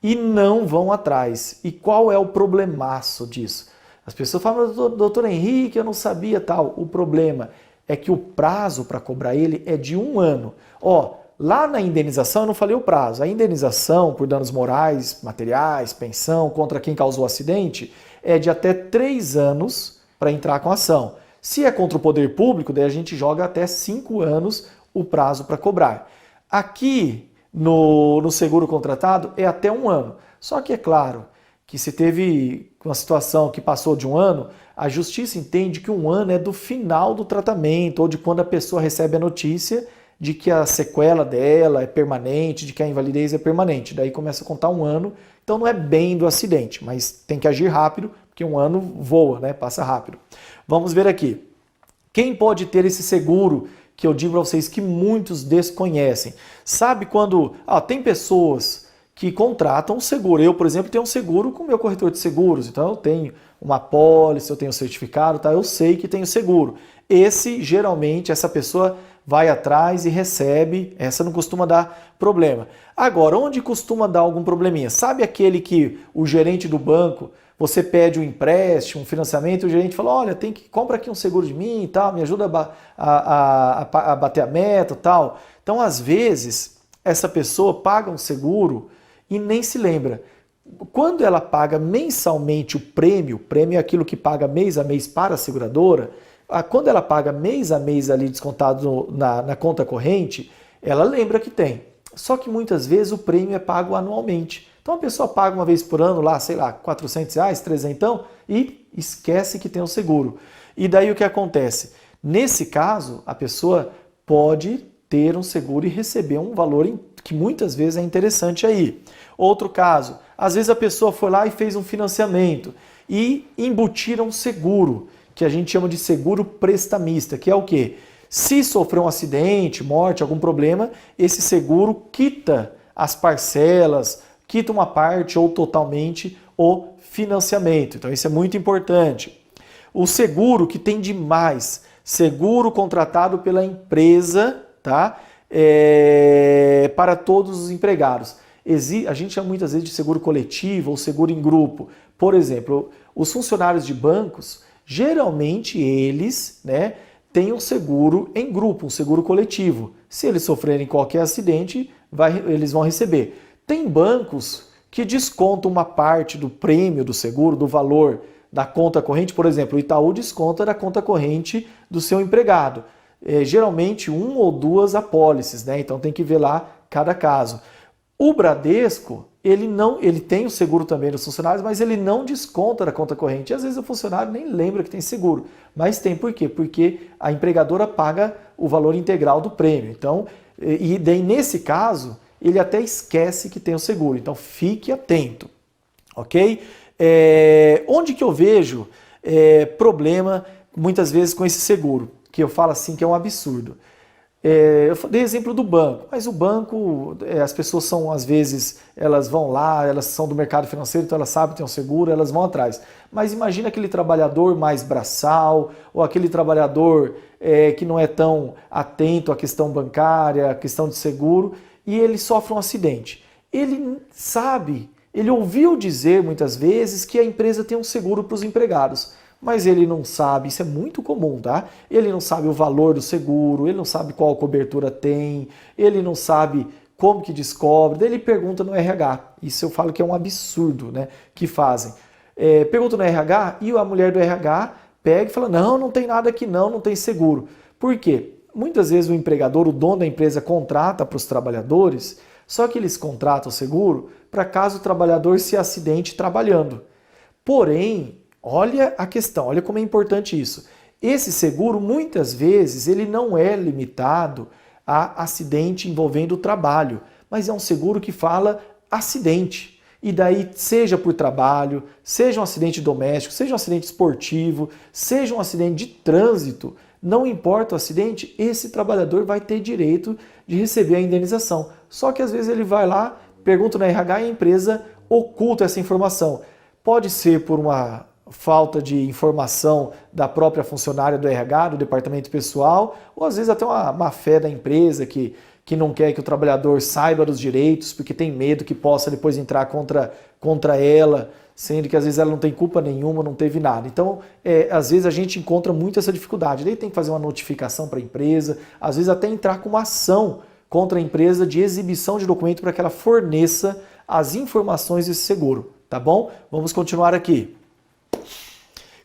e não vão atrás. E qual é o problemaço disso? As pessoas falam, doutor Henrique, eu não sabia tal. O problema é que o prazo para cobrar ele é de 1 ano. Ó, lá na indenização eu não falei o prazo. A indenização por danos morais, materiais, pensão contra quem causou o acidente é de até 3 anos para entrar com a ação. Se é contra o poder público, daí a gente joga até 5 anos o prazo para cobrar. Aqui no seguro contratado é até 1 ano. Só que é claro que se teve uma situação que passou de 1 ano, a justiça entende que 1 ano é do final do tratamento ou de quando a pessoa recebe a notícia de que a sequela dela é permanente, de que a invalidez é permanente. Daí começa a contar 1 ano, então não é bem do acidente, mas tem que agir rápido, porque 1 ano voa, né? Passa rápido. Vamos ver aqui. Quem pode ter esse seguro que eu digo para vocês que muitos desconhecem? Sabe quando tem pessoas que contratam um seguro. Eu, por exemplo, tenho um seguro com o meu corretor de seguros, então eu tenho uma apólice, eu tenho um certificado, tá? Eu sei que tenho seguro. Geralmente, essa pessoa vai atrás e recebe, essa não costuma dar problema. Agora, onde costuma dar algum probleminha? Sabe aquele que o gerente do banco, você pede um empréstimo, um financiamento, e o gerente fala, olha, compra aqui um seguro de mim e tal, me ajuda a bater a meta e tal. Então, às vezes, essa pessoa paga um seguro e nem se lembra. Quando ela paga mensalmente o prêmio é aquilo que paga mês a mês para a seguradora, quando ela paga mês a mês ali descontado na conta corrente, ela lembra que tem. Só que muitas vezes o prêmio é pago anualmente. Então a pessoa paga uma vez por ano lá, sei lá, R$400, 300 e esquece que tem um seguro. E daí o que acontece? Nesse caso, a pessoa pode ter um seguro e receber um valor que muitas vezes é interessante aí. Outro caso, às vezes a pessoa foi lá e fez um financiamento e embutiram um seguro, que a gente chama de seguro prestamista, que é o quê? Se sofrer um acidente, morte, algum problema, esse seguro quita as parcelas, quita uma parte ou totalmente o financiamento. Então isso é muito importante. O seguro que tem demais, seguro contratado pela empresa, tá? Para todos os empregados. A gente chama muitas vezes de seguro coletivo ou seguro em grupo. Por exemplo, os funcionários de bancos, geralmente eles, né, têm um seguro em grupo, um seguro coletivo. Se eles sofrerem qualquer acidente, eles vão receber. Tem bancos que descontam uma parte do prêmio do seguro, do valor da conta corrente. Por exemplo, o Itaú desconta da conta corrente do seu empregado. Geralmente 1 ou 2 apólices, né? Então tem que ver lá cada caso. O Bradesco, ele tem o seguro também dos funcionários, mas ele não desconta da conta corrente. E às vezes o funcionário nem lembra que tem seguro, mas tem. Por quê? Porque a empregadora paga o valor integral do prêmio. Então, e daí nesse caso, ele até esquece que tem o seguro. Então fique atento, ok? Onde que eu vejo problema muitas vezes com esse seguro? Que eu falo assim que é um absurdo. Eu dei exemplo do banco, mas o banco, as pessoas são, às vezes, elas vão lá, elas são do mercado financeiro, então elas sabem que tem um seguro, elas vão atrás. Mas imagina aquele trabalhador mais braçal, ou aquele trabalhador que não é tão atento à questão bancária, à questão de seguro, e ele sofre um acidente. Ele sabe, ele ouviu dizer muitas vezes que a empresa tem um seguro para os empregados, mas ele não sabe, isso é muito comum, tá? Ele não sabe o valor do seguro, ele não sabe qual cobertura tem, ele não sabe como que descobre, daí ele pergunta no RH. Isso eu falo que é um absurdo, né, que fazem. Pergunta no RH e a mulher do RH pega e fala, não tem nada aqui não tem seguro. Por quê? Muitas vezes o empregador, o dono da empresa contrata para os trabalhadores, só que eles contratam o seguro para caso o trabalhador se acidente trabalhando. Porém, olha a questão, olha como é importante isso. Esse seguro, muitas vezes, ele não é limitado a acidente envolvendo o trabalho, mas é um seguro que fala acidente. E daí, seja por trabalho, seja um acidente doméstico, seja um acidente esportivo, seja um acidente de trânsito, não importa o acidente, esse trabalhador vai ter direito de receber a indenização. Só que às vezes ele vai lá, pergunta na RH e a empresa oculta essa informação. Pode ser por uma falta de informação da própria funcionária do RH, do departamento pessoal, ou às vezes até uma má fé da empresa que não quer que o trabalhador saiba dos direitos, porque tem medo que possa depois entrar contra ela, sendo que às vezes ela não tem culpa nenhuma, não teve nada. Então, às vezes a gente encontra muito essa dificuldade. Daí tem que fazer uma notificação para a empresa, às vezes até entrar com uma ação contra a empresa de exibição de documento para que ela forneça as informações desse seguro, tá bom? Vamos continuar aqui.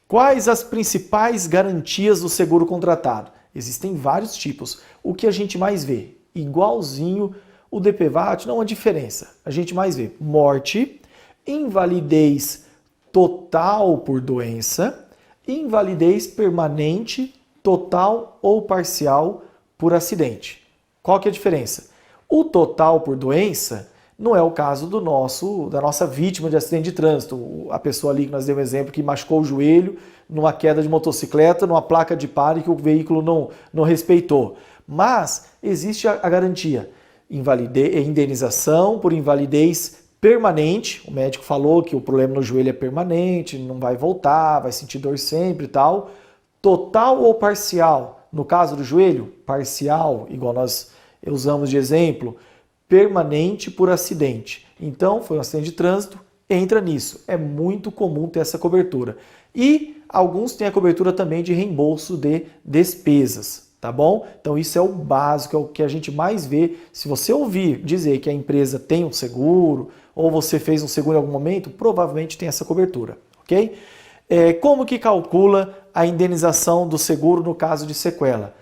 Quais as principais garantias do seguro contratado? Existem vários tipos. O que a gente mais vê? Igualzinho o DPVAT, não há diferença. A gente mais vê morte, invalidez total por doença, invalidez permanente, total ou parcial por acidente. Qual que é a diferença? O total por doença não é o caso da nossa vítima de acidente de trânsito. A pessoa ali que nós demos exemplo que machucou o joelho numa queda de motocicleta, numa placa de pare que o veículo não respeitou. Mas existe a garantia, indenização por invalidez permanente. O médico falou que o problema no joelho é permanente, não vai voltar, vai sentir dor sempre e tal. Total ou parcial? No caso do joelho, parcial, igual nós usamos de exemplo, permanente por acidente. Então, foi um acidente de trânsito, entra nisso. É muito comum ter essa cobertura. E alguns têm a cobertura também de reembolso de despesas, tá bom? Então, isso é o básico, é o que a gente mais vê. Se você ouvir dizer que a empresa tem um seguro, ou você fez um seguro em algum momento, provavelmente tem essa cobertura, ok? Como que calcula a indenização do seguro no caso de sequela?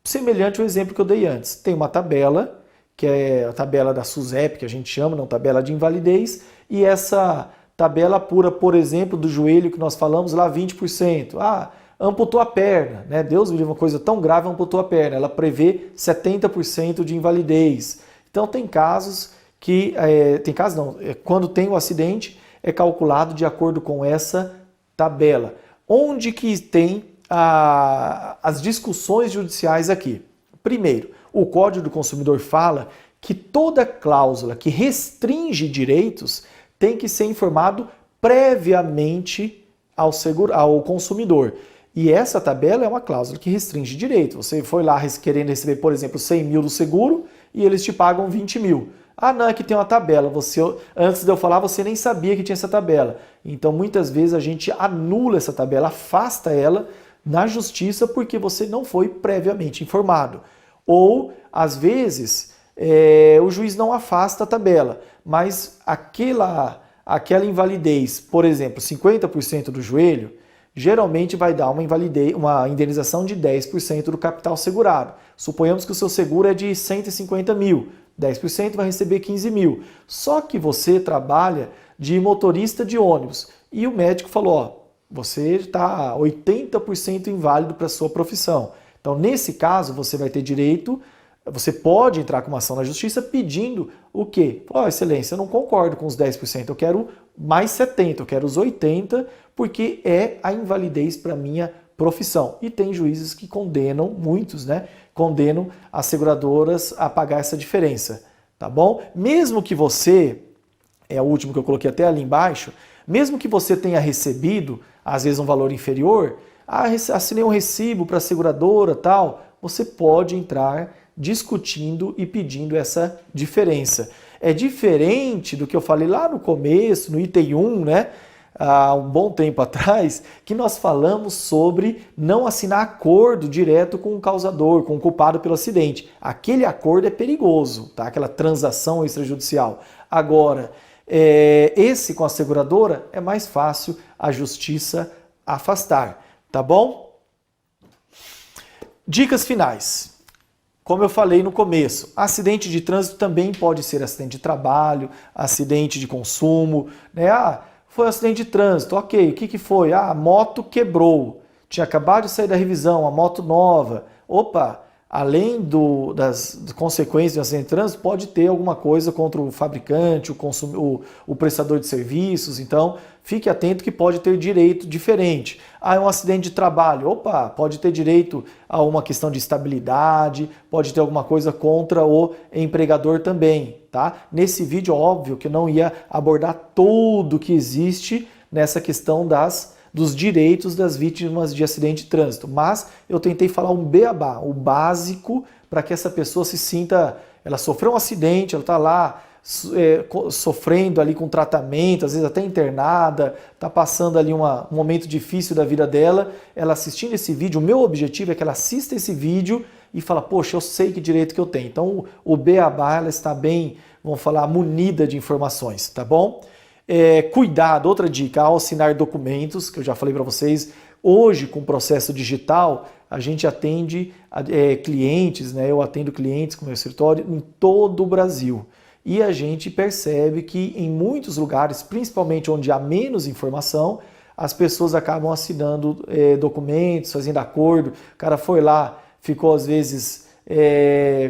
Semelhante ao exemplo que eu dei antes. Tem uma tabela, que é a tabela da SUSEP, que a gente chama, não tabela de invalidez, e essa tabela apura, por exemplo, do joelho que nós falamos lá, 20%. Amputou a perna, né? Deus me livre, uma coisa tão grave, amputou a perna. Ela prevê 70% de invalidez. Então tem casos que, quando tem o acidente, é calculado de acordo com essa tabela. Onde que tem as discussões judiciais aqui? Primeiro, o Código do Consumidor fala que toda cláusula que restringe direitos tem que ser informado previamente ao consumidor. E essa tabela é uma cláusula que restringe direito. Você foi lá querendo receber, por exemplo, 100 mil do seguro e eles te pagam 20 mil. Não, é que tem uma tabela. Antes de eu falar, você nem sabia que tinha essa tabela. Então, muitas vezes a gente anula essa tabela, afasta ela na justiça porque você não foi previamente informado. Ou, às vezes, o juiz não afasta a tabela, mas aquela invalidez, por exemplo, 50% do joelho, geralmente vai dar uma indenização de 10% do capital segurado. Suponhamos que o seu seguro é de 150 mil, 10% vai receber 15 mil. Só que você trabalha de motorista de ônibus e o médico falou, você está 80% inválido para a sua profissão. Então, nesse caso, você vai ter direito, você pode entrar com uma ação na justiça pedindo o quê? Excelência, eu não concordo com os 10%, eu quero mais 70%, eu quero os 80%, porque é a invalidez para minha profissão. E tem juízes que condenam, muitos, né? Condenam as seguradoras a pagar essa diferença, tá bom? Mesmo que você, é o último que eu coloquei até ali embaixo, mesmo que você tenha recebido, às vezes, um valor inferior, assinei um recibo para a seguradora, tal, você pode entrar discutindo e pedindo essa diferença. É diferente do que eu falei lá no começo, no item 1, né? Há um bom tempo atrás, que nós falamos sobre não assinar acordo direto com o causador, com o culpado pelo acidente. Aquele acordo é perigoso, tá? Aquela transação extrajudicial. Agora, esse com a seguradora é mais fácil a justiça afastar, tá bom? Dicas finais. Como eu falei no começo, acidente de trânsito também pode ser acidente de trabalho, acidente de consumo, né? Foi um acidente de trânsito, ok, o que foi? A moto quebrou, tinha acabado de sair da revisão, a moto nova. Opa, além das consequências do acidente de trânsito, pode ter alguma coisa contra o fabricante, o prestador de serviços, então fique atento que pode ter direito diferente. É um acidente de trabalho, opa, pode ter direito a uma questão de estabilidade, pode ter alguma coisa contra o empregador também, tá? Nesse vídeo, óbvio que eu não ia abordar tudo que existe nessa questão dos direitos das vítimas de acidente de trânsito, mas eu tentei falar um beabá, o básico, para que essa pessoa se sinta, ela sofreu um acidente, ela está lá sofrendo ali com tratamento, às vezes até internada, está passando ali um momento difícil da vida dela, ela assistindo esse vídeo, o meu objetivo é que ela assista esse vídeo e fala, poxa, eu sei que direito que eu tenho. Então o beabá, ela está bem, vamos falar, munida de informações, tá bom? Cuidado, outra dica, ao assinar documentos, que eu já falei para vocês, hoje com o processo digital, a gente atende clientes, né? Eu atendo clientes com o meu escritório em todo o Brasil. E a gente percebe que em muitos lugares, principalmente onde há menos informação, as pessoas acabam assinando documentos, fazendo acordo. O cara foi lá, ficou às vezes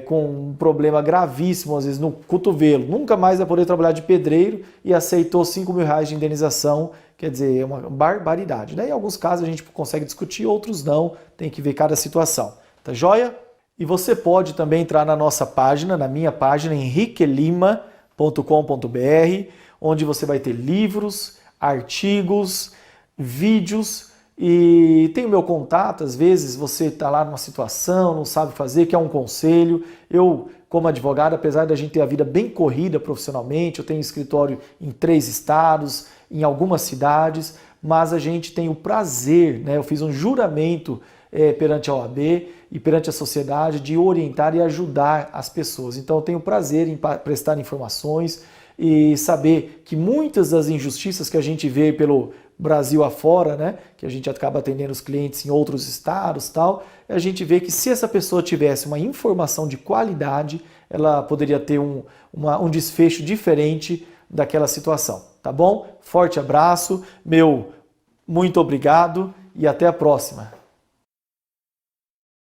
com um problema gravíssimo, às vezes no cotovelo, nunca mais vai poder trabalhar de pedreiro e aceitou R$5.000 de indenização, quer dizer, é uma barbaridade, né? Em alguns casos a gente consegue discutir, outros não, tem que ver cada situação. Tá joia? E você pode também entrar na nossa página, na minha página, henriquelima.com.br, onde você vai ter livros, artigos, vídeos e tem o meu contato. Às vezes você está lá numa situação, não sabe fazer, quer um conselho. Eu, como advogado, apesar da gente ter a vida bem corrida profissionalmente, eu tenho escritório em 3 estados, em algumas cidades, mas a gente tem o prazer, né? Eu fiz um juramento perante a OAB e perante a sociedade de orientar e ajudar as pessoas. Então eu tenho prazer em prestar informações e saber que muitas das injustiças que a gente vê pelo Brasil afora, né, que a gente acaba atendendo os clientes em outros estados, tal, a gente vê que se essa pessoa tivesse uma informação de qualidade, ela poderia ter um desfecho diferente daquela situação, tá bom? Forte abraço, muito obrigado e até a próxima.